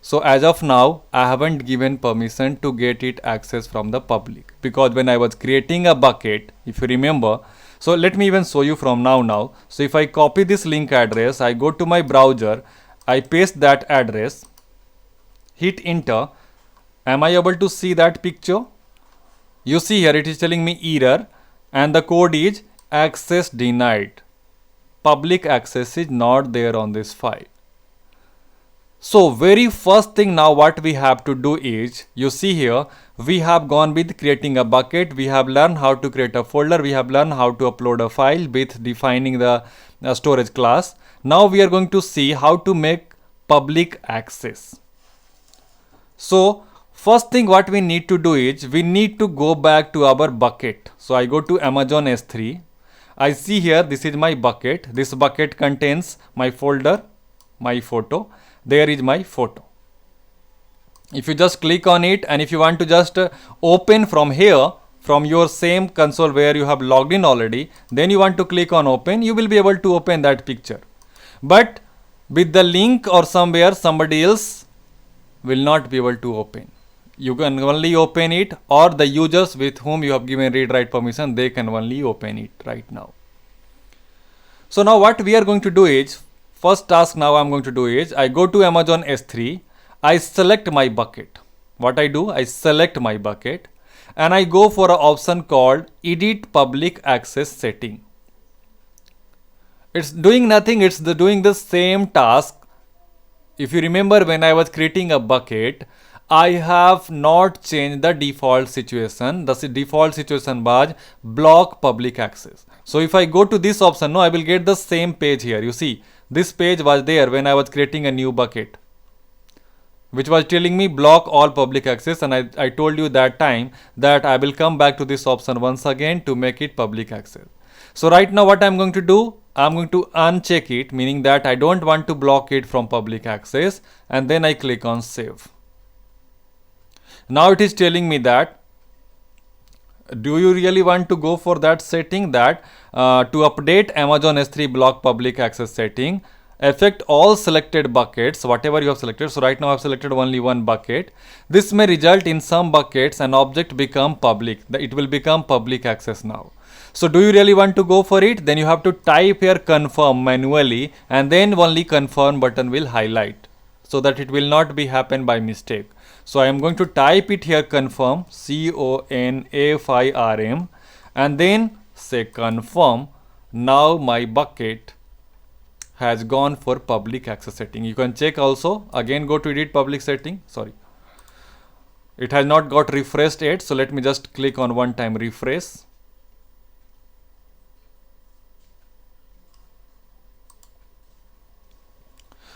So as of now, I haven't given permission to get it access from the public, because when I was creating a bucket, if you remember, so let me even show you from now. So if I copy this link address, I go to my browser, I paste that address, hit enter. Am I able to see that picture? You see here it is telling me error and the code is access denied. Public access is not there on this file. So very first thing now what we have to do is, you see here, we have gone with creating a bucket, we have learned how to create a folder, we have learned how to upload a file with defining the storage class. Now we are going to see how to make public access. So first thing what we need to do is, we need to go back to our bucket. So I go to Amazon S3. I see here this is my bucket. This bucket contains my folder, my photo. There is my photo. If you just click on it and if you want to just open from here, from your same console where you have logged in already, then you want to click on open, you will be able to open that picture. But with the link or somewhere, somebody else will not be able to open. You can only open it, or the users with whom you have given read write permission, they can only open it right now. So now what we are going to do is, first task now I'm going to do is, I go to Amazon S3, I select my bucket. What I do, I select my bucket and I go for an option called edit public access setting. It's doing nothing, it's doing the same task. If you remember, when I was creating a bucket, I have not changed the default situation. The default situation was block public access. So if I go to this option, no, I will get the same page here. You see, this page was there when I was creating a new bucket, which was telling me block all public access, and I told you that time that I will come back to this option once again to make it public access. So right now what I'm going to do, I'm going to uncheck it, meaning that I don't want to block it from public access, and then I click on save. Now it is telling me that, do you really want to go for that setting, that to update Amazon S3 block public access setting, affect all selected buckets, whatever you have selected. So right now I have selected only one bucket. This may result in some buckets an object become public. It will become public access now. So do you really want to go for it? Then you have to type here confirm manually, and then only confirm button will highlight, so that it will not be happen by mistake. So I am going to type it here, confirm, CONFIRM, and then say confirm. Now my bucket has gone for public access setting. You can check also, again go to edit public setting. Sorry, it has not got refreshed yet, so let me just click on one time refresh.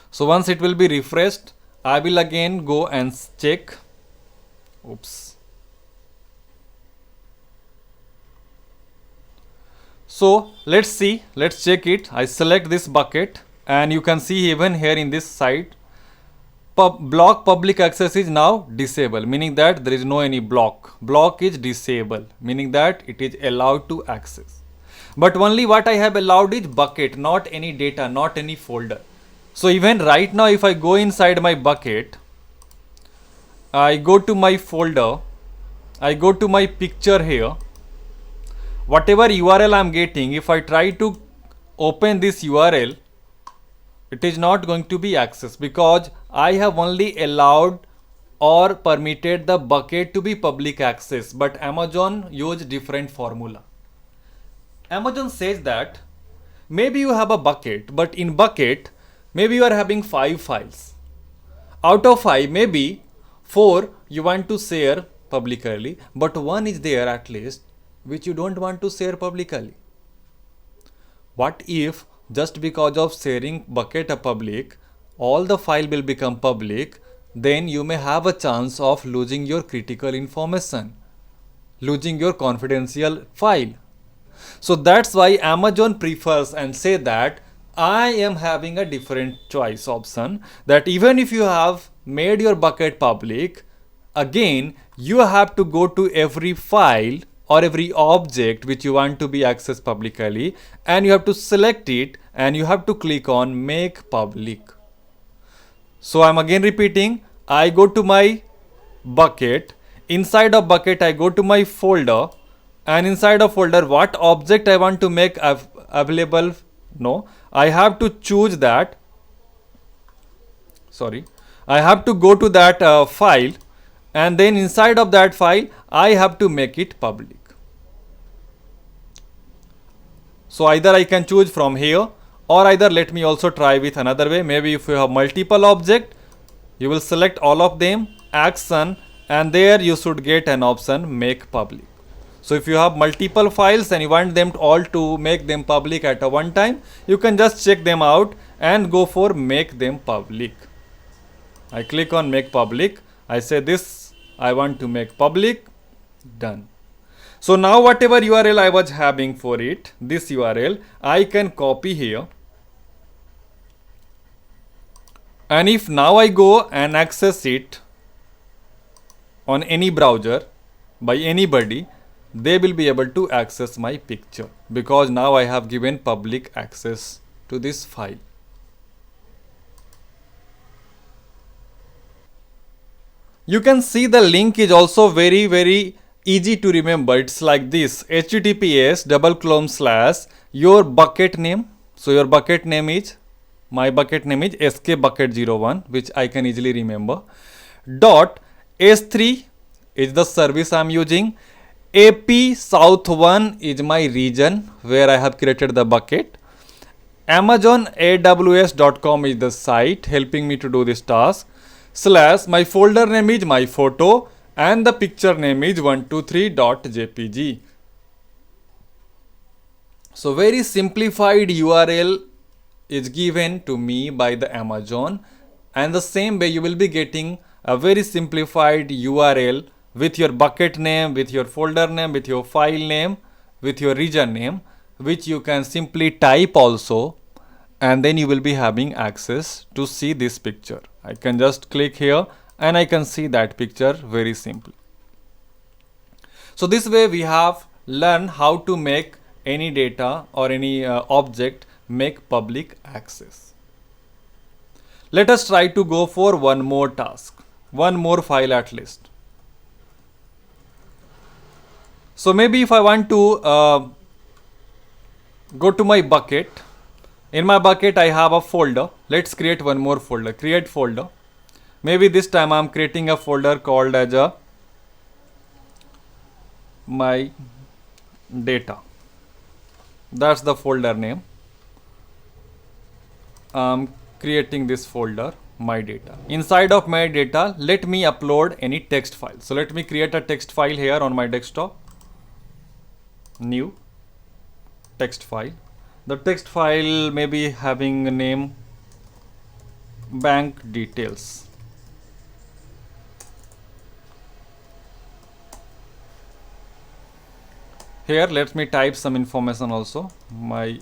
So once it will be refreshed, I will again go and check. Oops. So let's see, let's check it. I select this bucket and you can see even here in this side, block public access is now disabled, meaning that there is no any block. Block is disabled, meaning that it is allowed to access. But only what I have allowed is bucket, not any data, not any folder. So even right now, if I go inside my bucket, I go to my folder, I go to my picture here. Whatever URL I am getting, if I try to open this URL, it is not going to be accessed because I have only allowed or permitted the bucket to be public access, but Amazon used different formula. Amazon says that maybe you have a bucket, but in bucket, maybe you are having 5 files. Out of 5, maybe 4 you want to share publicly, but one is there at least which you don't want to share publicly. What if just because of sharing bucket a public, all the file will become public, then you may have a chance of losing your critical information, losing your confidential file. So that's why Amazon prefers and say that I am having a different choice option, that even if you have made your bucket public, again you have to go to every file or every object which you want to be accessed publicly, and you have to select it and you have to click on make public. So I'm again repeating, I go to my bucket, inside of bucket I go to my folder, and inside of folder what object I want to make available, no, I have to choose that, sorry, I have to go to that file, and then inside of that file I have to make it public. So either I can choose from here, or either let me also try with another way. Maybe if you have multiple object, you will select all of them, action, and there you should get an option make public. So if you have multiple files and you want them all to make them public at a one time, you can just check them out and go for make them public. I click on make public, I say this I want to make public, done. So now whatever URL I was having for it, this URL, I can copy here. And if now I go and access it on any browser by anybody, they will be able to access my picture because now I have given public access to this file. You can see the link is also very easy to remember. It's like this: https:// your bucket name. So your bucket name is, my bucket name is skbucket01, which I can easily remember. Dot S3 is the service I am using. AP South 1 is my region where I have created the bucket. Amazon AWS.com is the site helping me to do this task. / my folder name is my photo and the picture name is 123.jpg. So very simplified URL is given to me by the Amazon, and the same way you will be getting a very simplified URL with your bucket name, with your folder name, with your file name, with your region name, which you can simply type also, and then you will be having access to see this picture. I can just click here and I can see that picture very simply. So this way we have learned how to make any data or any object make public access. Let us try to go for one more task, one more file at least. So maybe if I want to go to my bucket, in my bucket I have a folder. Let's create one more folder, create folder. Maybe this time I am creating a folder called as my data. That's the folder name. I'm creating this folder, my data. Inside of my data, let me upload any text file. So let me create a text file here on my desktop. New text file. The text file may be having a name bank details. Here let me type some information also. My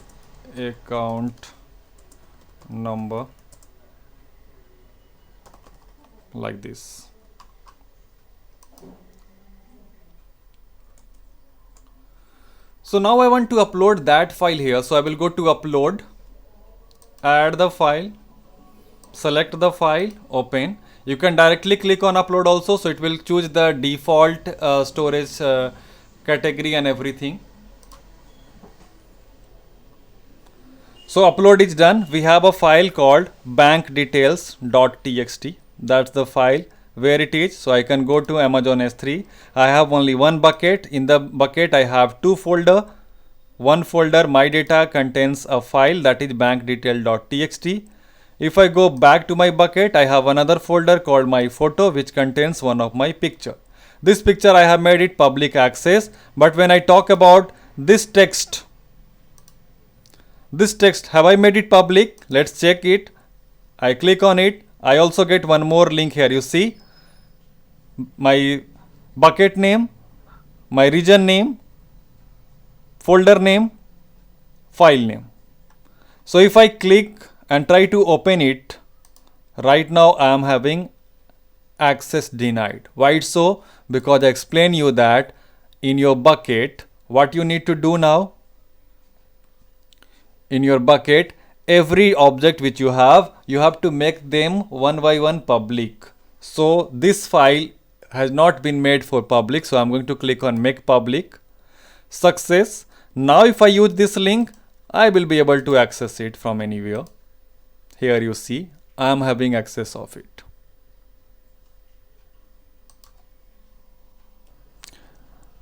account number, like this. So now I want to upload that file here. So I will go to upload, add the file, select the file, open. You can directly click on upload also, so it will choose the default storage category and everything. So upload is done. We have a file called bankdetails.txt. That's the file where it is. So I can go to Amazon S3. I have only one bucket. In the bucket I have two folder. One folder, my data, contains a file that is bankdetail.txt. If I go back to my bucket, I have another folder called my photo, which contains one of my picture. This picture I have made it public access, but when I talk about this text have I made it public? Let's check it. I click on it. I also get one more link here. You see my bucket name, my region name, folder name, file name. So if I click and try to open it, right now I am having access denied. Why it's so? Because I explain you that in your bucket, what you need to do now, in your bucket, every object which you have to make them one by one public. So this file has not been made for public, so I'm going to click on make public. Success. Now if I use this link, I will be able to access it from anywhere. Here you see I am having access of it.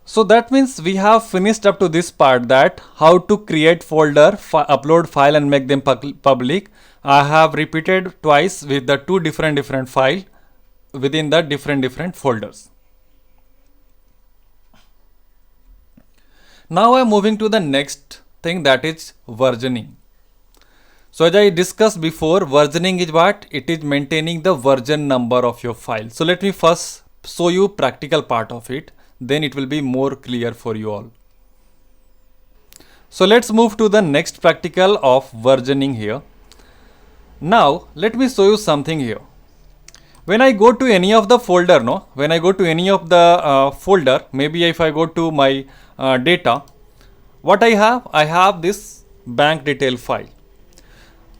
So that means we have finished up to this part, that how to create folder, upload file and make them public. I have repeated twice with the two different file within the different folders. Now I am moving to the next thing, that is versioning. So as I discussed before, versioning is what? It is maintaining the version number of your file. So let me first show you practical part of it. Then it will be more clear for you all. So let's move to the next practical of versioning here. Now let me show you something here. When I go to any of the folder, folder, maybe if I go to my data, what I have this bank detail file.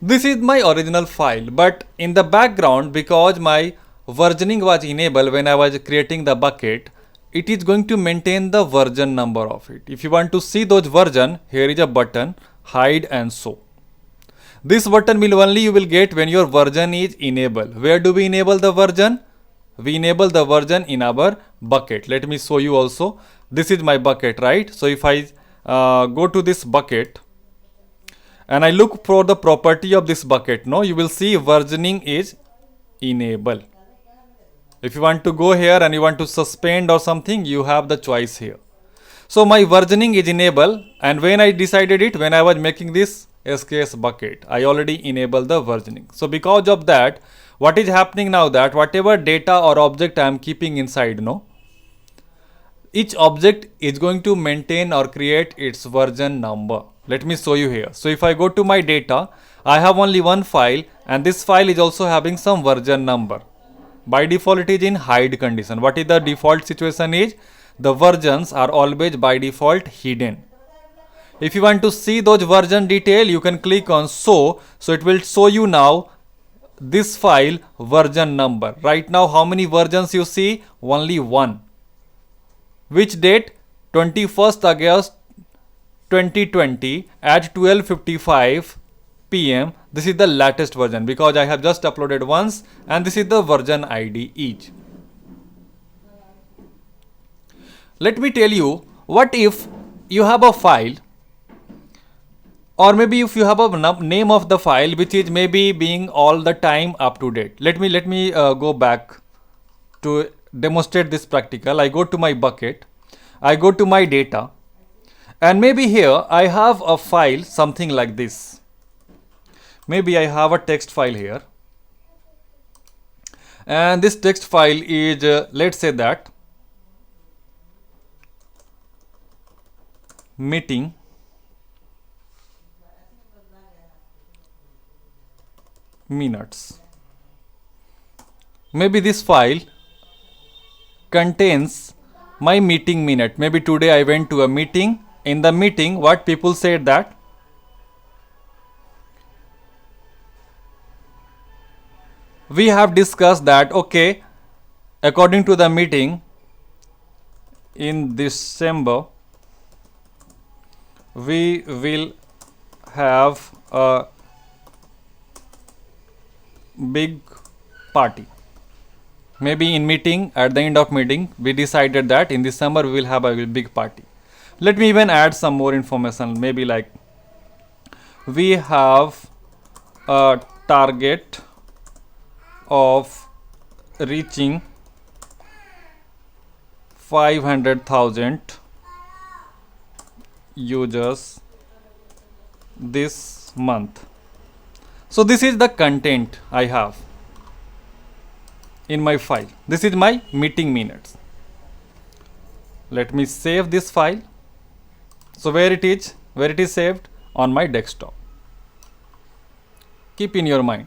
This is my original file, but in the background, because my versioning was enabled when I was creating the bucket, it is going to maintain the version number of it. If you want to see those version, here is a button, hide and show. This button will only you will get when your version is enabled. Where do we enable the version? We enable the version in our bucket. Let me show you also. This is my bucket, right? So if I go to this bucket and I look for the property of this bucket, you will see versioning is enabled. If you want to go here and you want to suspend or something, you have the choice here. So my versioning is enabled, and when I decided it, when I was making this SKS bucket, I already enabled the versioning. So because of that, what is happening now, that whatever data or object I am keeping inside, each object is going to maintain or create its version number. Let me show you here. So if I go to my data, I have only one file, and this file is also having some version number. By default it is in hide condition. What is the default situation is? The versions are always by default hidden. If you want to see those version detail, you can click on show. So it will show you now this file version number. Right now how many versions you see? Only one. Which date? 21st August 2020 at 12:55 PM. This is the latest version because I have just uploaded once, and this is the version ID each. Let me tell you, what if you have a file, or maybe if you have a name of the file which is maybe being all the time up to date. Let me go back to demonstrate this practical. I go to my bucket, I go to my data, and maybe here I have a file something like this. Maybe I have a text file here, and this text file is let's say that meeting minutes. Maybe this file contains my meeting minute. Maybe today I went to a meeting. In the meeting, what people said that we have discussed that, okay, according to the meeting in December, we will have a big party. Maybe in meeting, at the end of meeting, we decided that in December we will have a big party. Let me even add some more information. Maybe like we have a target of reaching 500,000 users this month. So this is the content I have in my file. This is my meeting minutes. Let me save this file. So where it is saved? On my desktop. Keep in your mind.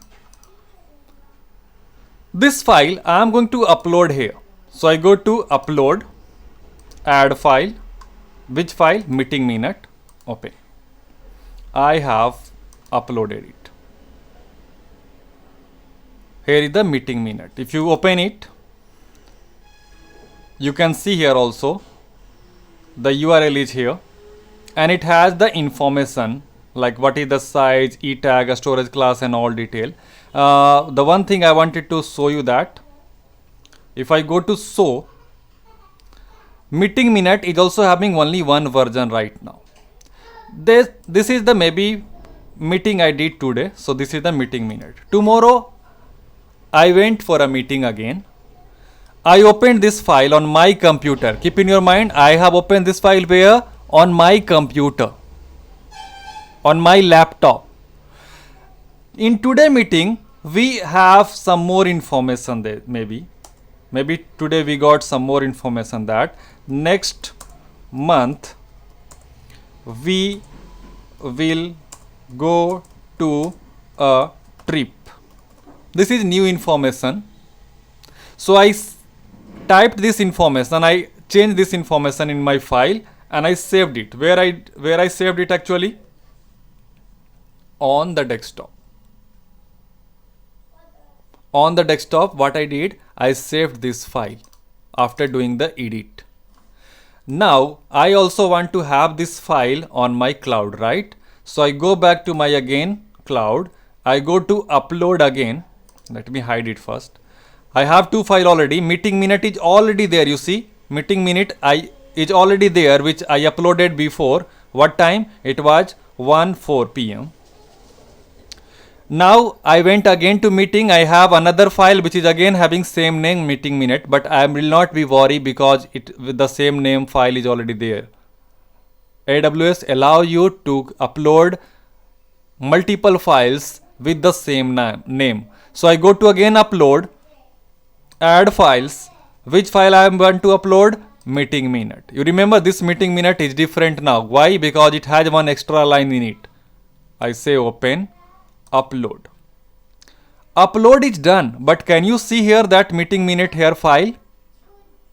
This file I am going to upload here. So I go to upload, add file. Which file? Meeting minute. Open. I have uploaded it. Here is the meeting minute. If you open it, you can see here also the URL is here, and it has the information like what is the size, e tag, a storage class, and all detail. The one thing I wanted to show you that if I go to show, meeting minute is also having only one version right now. This is the maybe meeting I did today. So this is the meeting minute. Tomorrow I went for a meeting again. I opened this file on my computer. Keep in your mind, I have opened this file where? On my computer, on my laptop. In today meeting, we have some more information there. Maybe today we got some more information that next month we will go to a trip. This is new information. So I typed this information, I changed this information in my file, and I saved it. Where I saved it actually? On the desktop. On the desktop, what I did, I saved this file after doing the edit. Now I also want to have this file on my cloud, right? So I go back to my again cloud. I go to upload again. Let me hide it first. I have two files already. Meeting minute is already there. You see, meeting minute is already there, which I uploaded before. What time? It was 1:04 p.m. Now I went again to meeting. I have another file which is again having same name, meeting minute, but I will not be worried because it with the same name file is already there. AWS allow you to upload multiple files with the same name. So I go to again upload, add files. Which file I am going to upload? Meeting minute. You remember this meeting minute is different now. Why? Because it has one extra line in it. I say open, upload. Upload is done, but can you see here that meeting minute here file?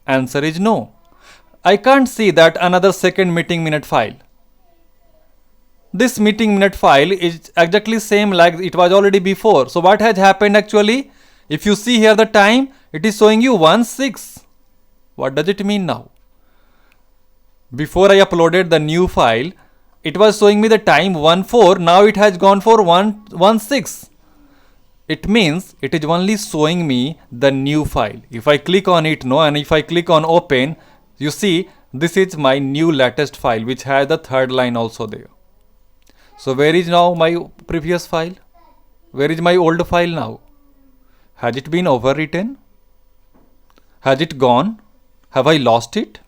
Answer is no. I can't see that another second meeting minute file. This meeting minute file is exactly same like it was already before. So what has happened actually? If you see here the time, it is showing you 1:06. What does it mean now? Before I uploaded the new file, it was showing me the time 1:04. Now it has gone for 1:16. It means it is only showing me the new file. If I click on it, no, and if I click on open, you see this is my new latest file which has the third line also there. So where is now my previous file? Where is my old file now? Has it been overwritten? Has it gone? Have I lost it?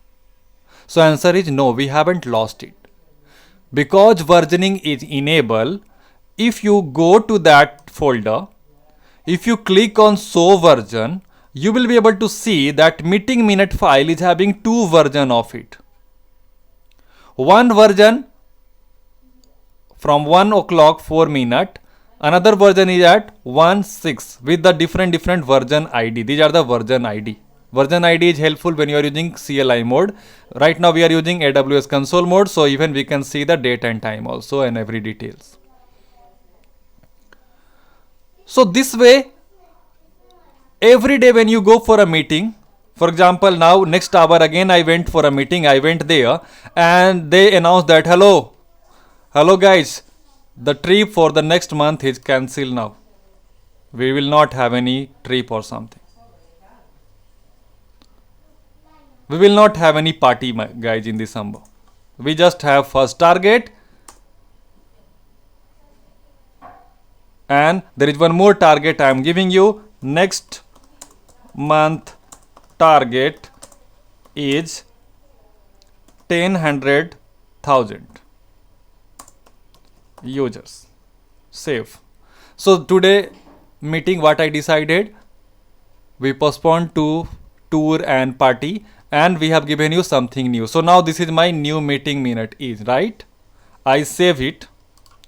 So answer is no, we haven't lost it. Because versioning is enabled, if you go to that folder, if you click on show version, you will be able to see that meeting minute file is having two versions of it. One version from 1 o'clock 4 minute, another version is at 1:06 with the different version ID. These are the version ID. Version ID is helpful when you are using CLI mode. Right now we are using AWS console mode, so even we can see the date and time also and every details. So this way, every day when you go for a meeting, for example, now next hour again I went for a meeting, I went there and they announced that hello guys, the trip for the next month is cancelled now. We will not have any trip or something. We will not have any party guys in December. We just have first target and there is one more target I am giving you. Next month target is 100,000 users. Save. So today meeting what I decided, we postponed to tour and party and we have given you something new. So now this is my new meeting minute is right. I save it.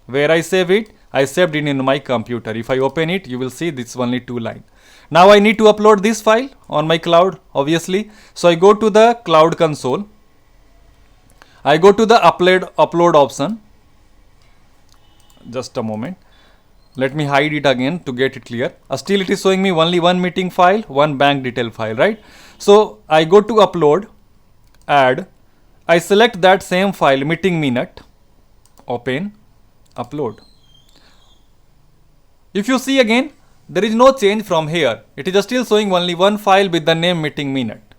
Where I save it? I saved it in my computer. If I open it, you will see this only 2 lines. Now I need to upload this file on my cloud, obviously. So I go to the cloud console. I go to the upload option. Just a moment. Let me hide it again to get it clear. Still it is showing me only one meeting file, one bank detail file, right? So I go to upload, add. I select that same file, meeting minute, open, upload. If you see again, there is no change from here. It is still showing only one file with the name meeting minute.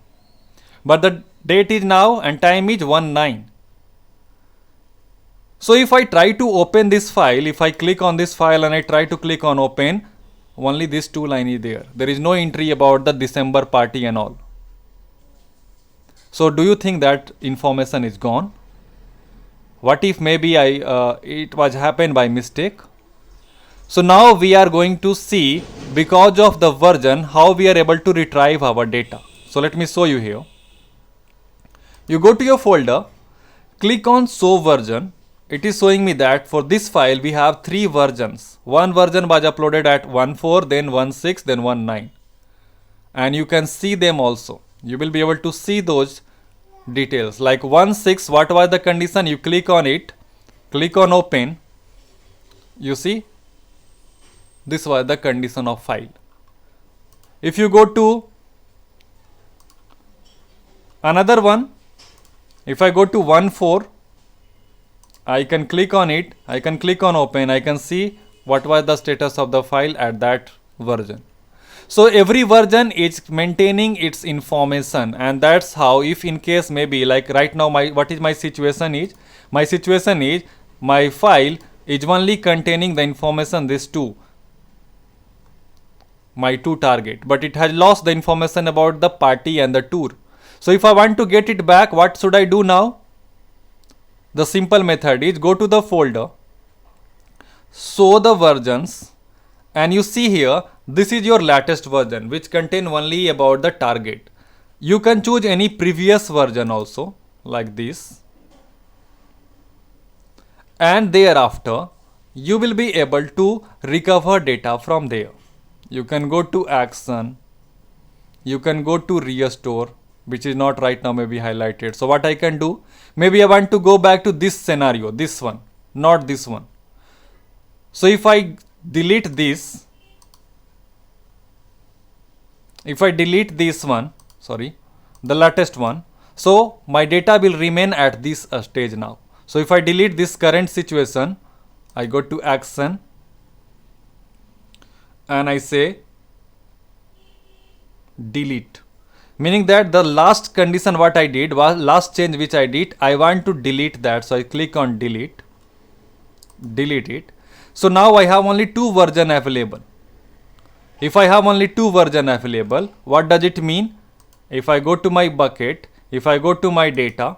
But the date is now and time is 1/9. So if I try to open this file, if I click on this file and I try to click on open, only this 2 line is there. There is no entry about the December party and all. So do you think that information is gone? What if maybe it was happened by mistake? So now we are going to see, because of the version, how we are able to retrieve our data. So let me show you here. You go to your folder, click on show version. It is showing me that for this file we have 3 versions. One version was uploaded at 1.4, then 1.6, then 1.9. And you can see them also. You will be able to see those details. Like 1.6, what was the condition? You click on it, click on open. You see, this was the condition of file. If you go to another one, if I go to 1.4, I can click on it, I can click on open, I can see what was the status of the file at that version. So every version is maintaining its information, and that's how, if in case maybe like right now what is my situation is, my file is only containing the information this 2, my 2 target, but it has lost the information about the party and the tour. So if I want to get it back, what should I do now? The simple method is go to the folder, show the versions, and you see here this is your latest version which contain only about the target. You can choose any previous version also like this, and thereafter you will be able to recover data from there. You can go to action, you can go to restore, which is not right now maybe highlighted. So what I can do, maybe I want to go back to this scenario, this one, not this one. So if I delete this, if I delete this one, sorry, the latest one, so my data will remain at this stage now. So if I delete this current situation, I go to action and I say delete. Meaning that the last condition what I did was last change which I did, I want to delete that. So I click on delete, delete it. So now I have only 2 versions available. If I have only 2 versions available, what does it mean? If I go to my bucket, if I go to my data,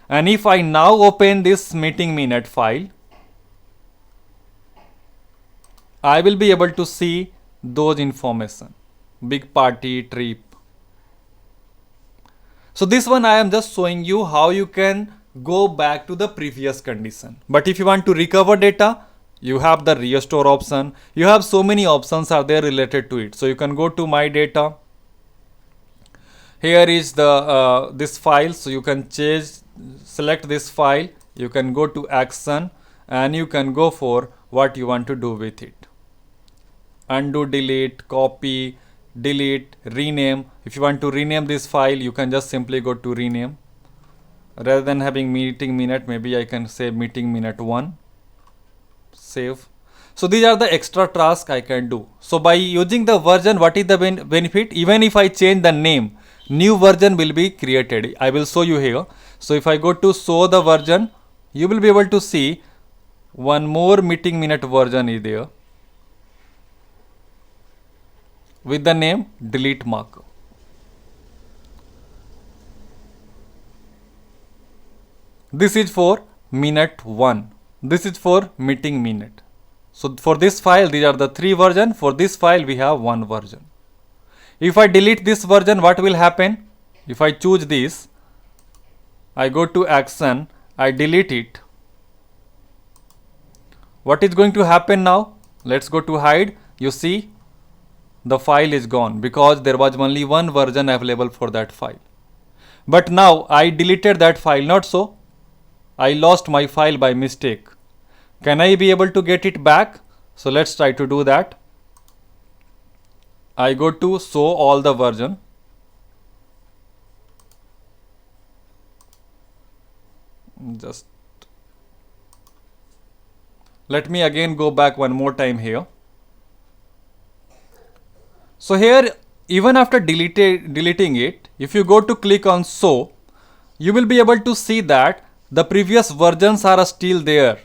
and if I now open this meeting minute file, I will be able to see those information, big party, trip. So this one I am just showing you how you can go back to the previous condition. But if you want to recover data, you have the restore option. You have so many options are there related to it. So you can go to my data. Here is the this file, so you can select this file, you can go to action and you can go for what you want to do with it. Undo, delete, copy, delete, rename. If you want to rename this file, you can just simply go to rename. Rather than having meeting minute, maybe I can say meeting minute 1. Save. So these are the extra tasks I can do. So by using the version, what is the benefit? Even if I change the name, new version will be created. I will show you here. So if I go to show the version, you will be able to see one more meeting minute version is there with the name delete mark. This is for minute 1. This is for meeting minute. So for this file, these are the 3 versions. For this file, we have 1 version. If I delete this version, what will happen? If I choose this, I go to action, I delete it. What is going to happen now? Let's go to hide. You see, the file is gone because there was only 1 version available for that file. But now I deleted that file, not so. I lost my file by mistake. Can I be able to get it back? So let's try to do that. I go to show all the version. Just let me again go back one more time here. So here, even after deleting it, if you go to click on show, you will be able to see that the previous versions are still there.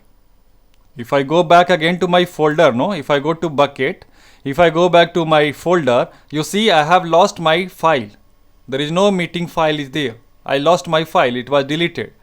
If I go back again to my folder, if I go to bucket, if I go back to my folder, you see I have lost my file. There is no meeting file is there. I lost my file, it was deleted.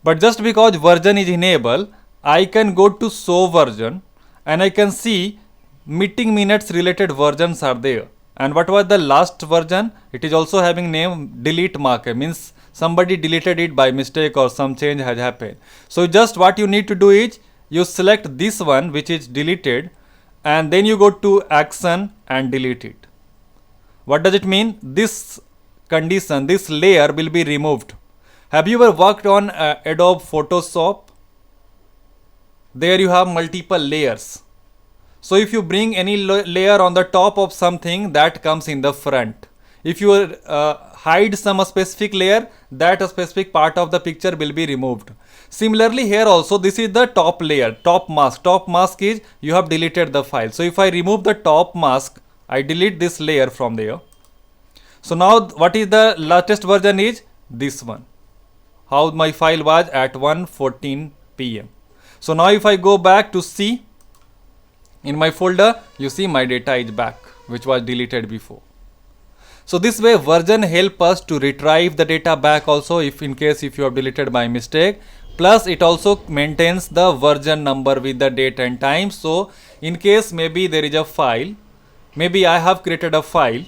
But just because version is enabled, I can go to show version and I can see meeting minutes related versions are there. And what was the last version? It is also having name delete marker, means somebody deleted it by mistake or some change has happened. So just what you need to do is you select this one which is deleted and then you go to action and delete it. What does it mean? This condition, this layer will be removed. Have you ever worked on Adobe Photoshop? There you have multiple layers. So if you bring any layer on the top of something, that comes in the front. If you hide some specific layer, that specific part of the picture will be removed. Similarly here also, this is the top layer, top mask. Top mask is you have deleted the file. So if I remove the top mask, I delete this layer from there. So now what is the latest version is this one. How my file was at 1:14 PM. So now if I go back to see in my folder, you see my data is back, which was deleted before. So this way version help us to retrieve the data back also if in case if you have deleted by mistake. Plus it also maintains the version number with the date and time. So in case maybe there is a file, maybe I have created a file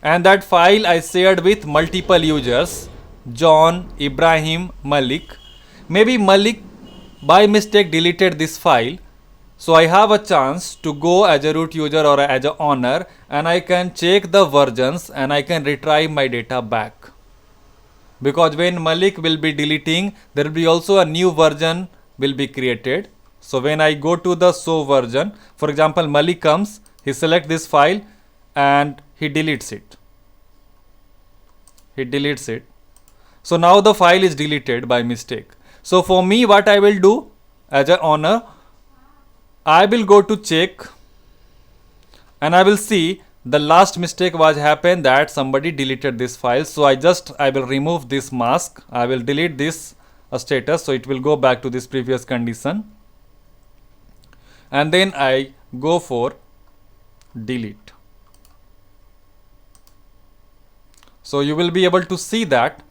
and that file I shared with multiple users, John, Ibrahim, Malik. Maybe Malik by mistake deleted this file. So I have a chance to go as a root user or as an owner and I can check the versions and I can retrieve my data back. Because when Malik will be deleting, there will be also a new version will be created. So when I go to the show version, for example, Malik comes, he selects this file and he deletes it. He deletes it. So now the file is deleted by mistake. So for me, what I will do as an owner, I will go to check and I will see the last mistake was happened that somebody deleted this file. So I will remove this mask. I will delete this status. So it will go back to this previous condition. And then I go for delete. So you will be able to see that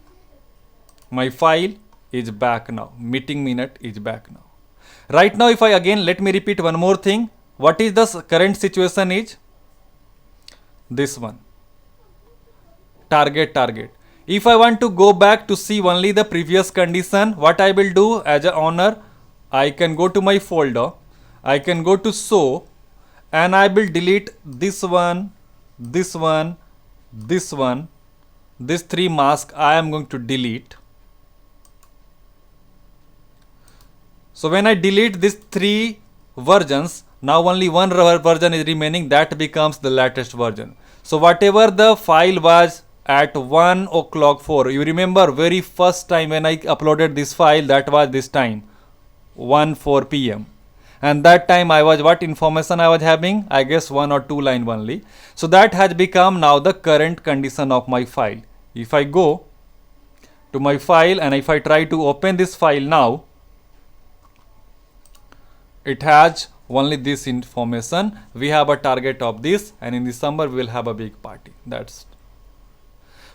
my file is back now. Meeting minute is back now. Right now, if I again, let me repeat one more thing. What is the current situation is? This one. Target. If I want to go back to see only the previous condition, what I will do as a owner, I can go to my folder, I can go to show, and I will delete this one, this one, this one, this three mask I am going to delete. So when I delete these three versions, now only one version is remaining, that becomes the latest version. So whatever the file was at 1 o'clock 4, you remember very first time when I uploaded this file, that was this time 1:04 p.m. and that time I was, what information I was having, I guess 1 or 2 line only. So that has become now the current condition of my file. If I go to my file and if I try to open this file now, it has only this information. We have a target of this, and in December we will have a big party. That's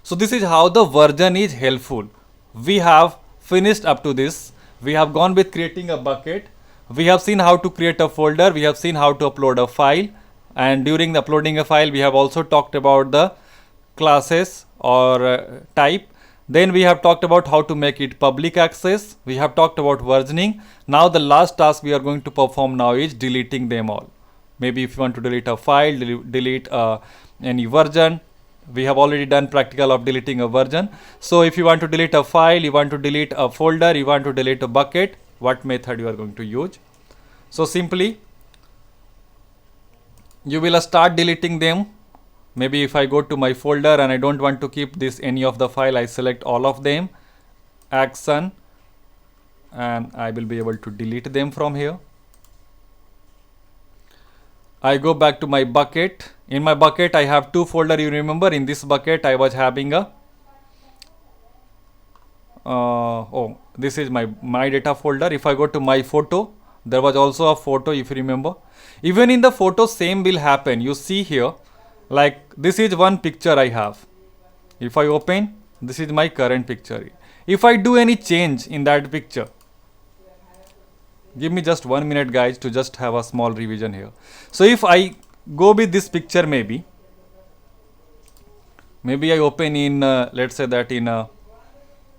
so this is how the version is helpful. We have finished up to this. We have gone with creating a bucket. We have seen how to create a folder. We have seen how to upload a file, and during the uploading a file we have also talked about the classes or type. Then we have talked about how to make it public access. We have talked about versioning. Now the last task we are going to perform now is deleting them all. Maybe if you want to delete a file, delete any version. We have already done practical of deleting a version. So if you want to delete a file, you want to delete a folder, you want to delete a bucket, what method you are going to use? So simply you will start deleting them. Maybe if I go to my folder and I don't want to keep this any of the file, I select all of them, action, and I will be able to delete them from here. I go back to my bucket. In my bucket I have two folders, you remember. In this bucket I was having a this is my data folder. If I go to my photo, there was also a photo, if you remember. Even in the photo same will happen. You see here, like this is one picture I have. If I open, this is my current picture. If I do any change in that picture, give me just 1 minute guys to just have a small revision here. So if I go with this picture, maybe I open in let's say that in a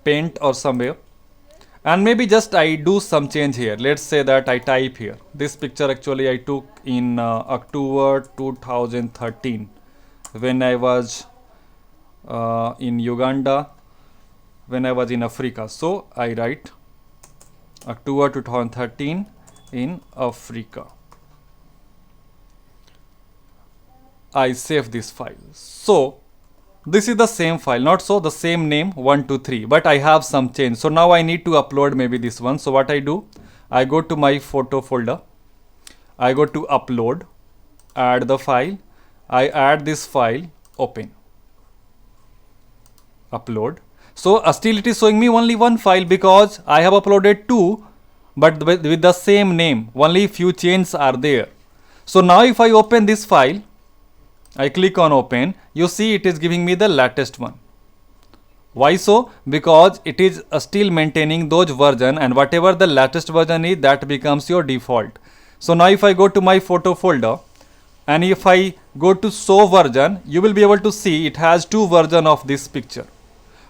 Paint or somewhere, and maybe just I do some change here. Let's say that I type here, this picture actually I took in October 2013 when I was in Uganda, when I was in Africa. So I write October 2013 in Africa. I save this file. So this is the same file, not so the same name 1 2 3, but I have some change. So now I need to upload maybe this one. So what I do, I go to my photo folder, I go to upload, add the file, I add this file, open, upload. So still it is showing me only one file because I have uploaded two, but with the same name, only few changes are there. So now if I open this file, I click on open, you see it is giving me the latest one. Why so? Because it is still maintaining those version, and whatever the latest version is, that becomes your default. So now if I go to my photo folder and if I go to show version, you will be able to see it has two versions of this picture.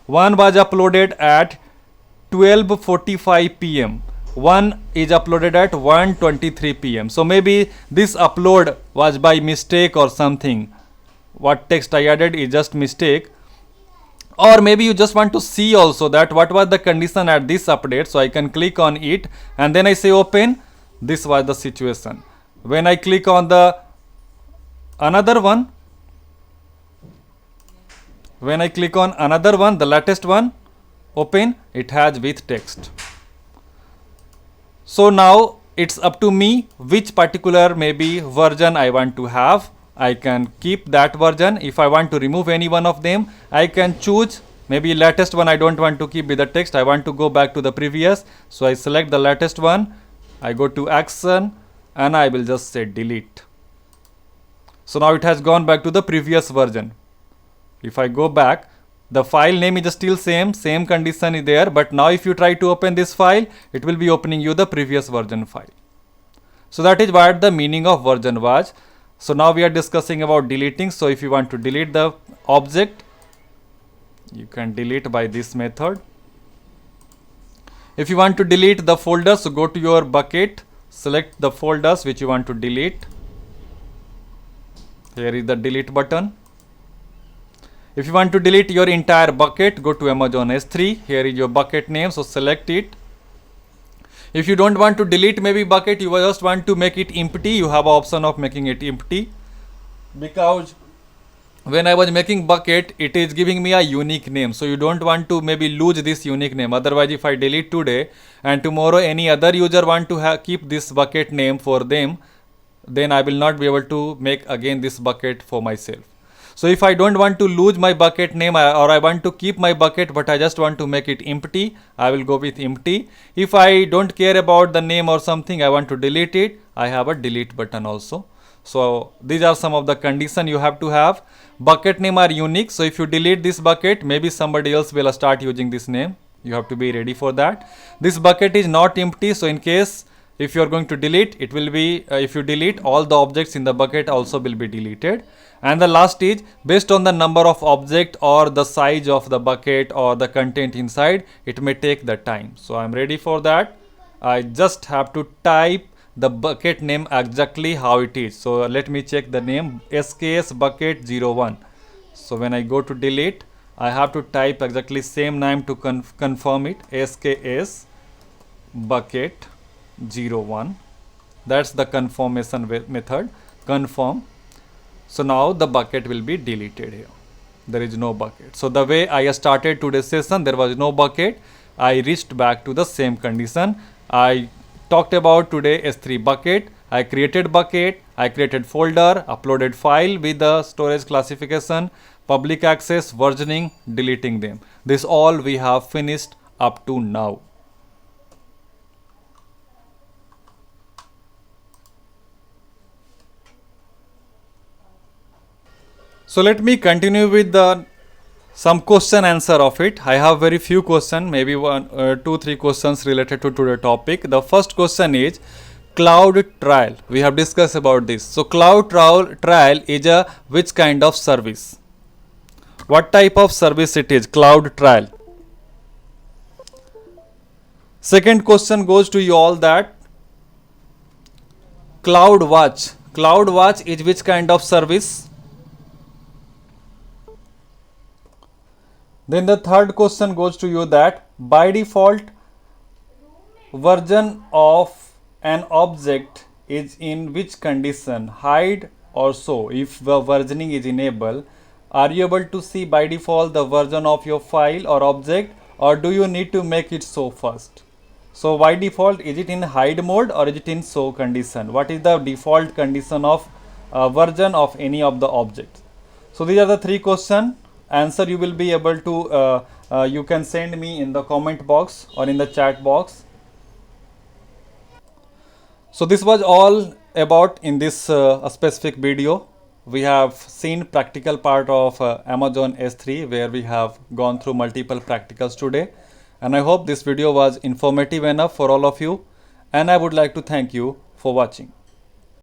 One was uploaded at 12:45 p.m. One is uploaded at 1:23 p.m. So maybe this upload was by mistake or something. What text I added is just mistake. Or maybe you just want to see also that what was the condition at this update. So I can click on it and then I say open. This was the situation. When I click on the another one, the latest one, open, it has with text. So now it's up to me which particular maybe version I want to have. I can keep that version. If I want to remove any one of them, I can choose. Maybe latest one I don't want to keep with the text, I want to go back to the previous. So I select the latest one, I go to action and I will just say delete. So now it has gone back to the previous version. If I go back, the file name is still same condition is there, but now if you try to open this file, it will be opening you the previous version file. So that is what the meaning of version was. So now we are discussing about deleting. So if you want to delete the object, You can delete by this method. If you want to delete the folder, so go to your bucket, select the folders which you want to delete. Here is the delete button. If you want to delete your entire bucket, go to Amazon S3. Here is your bucket name, so select it. If you don't want to delete maybe bucket, you just want to make it empty, you have an option of making it empty. Because when I was making bucket, it is giving me a unique name, so you don't want to maybe lose this unique name. Otherwise, if I delete today and tomorrow any other user want to keep this bucket name for them, then I will not be able to make again this bucket for myself. So if I don't want to lose my bucket name, or I want to keep my bucket but I just want to make it empty, I will go with empty. If I don't care about the name or something, I want to delete it, I have a delete button also. So these are some of the conditions you have to have. Bucket name are unique, so if you delete this bucket, maybe somebody else will start using this name. You have to be ready for that. This bucket is not empty, so in case if you are going to delete, it will be if you delete, all the objects in the bucket also will be deleted. And the last is based on the number of object or the size of the bucket or the content inside, it may take the time. So I am ready for that. I just have to type the bucket name exactly how it is. So let me check the name, SKS bucket 01. So when I go to delete, I have to type exactly same name to confirm it, SKS bucket 01. That's the confirmation method, confirm. So now the bucket will be deleted here. There is no bucket. So the way I started today's session, there was no bucket. I reached back to the same condition. I talked about today S3 bucket. I created bucket, I created folder, uploaded file with the storage classification, public access, versioning, deleting them. This all we have finished up to now. So let me continue with the some question answer of it. I have very few questions, maybe 2-3 questions related to today's topic. The first question is cloud trial. We have discussed about this. So cloud trial is a which kind of service? What type of service it is? Cloud trial. Second question goes to you all that CloudWatch. CloudWatch is which kind of service? Then the third question goes to you that by default version of an object is in which condition, hide or show. If the versioning is enabled, are you able to see by default the version of your file or object, or do you need to make it show first? So by default, is it in hide mode or is it in show condition? What is the default condition of version of any of the objects? So these are the 3 questions. Answer you will be able to you can send me in the comment box or in the chat box. So this was all about in this specific video. We have seen practical part of Amazon S3 where we have gone through multiple practicals today, and I hope this video was informative enough for all of you, and I would like to thank you for watching.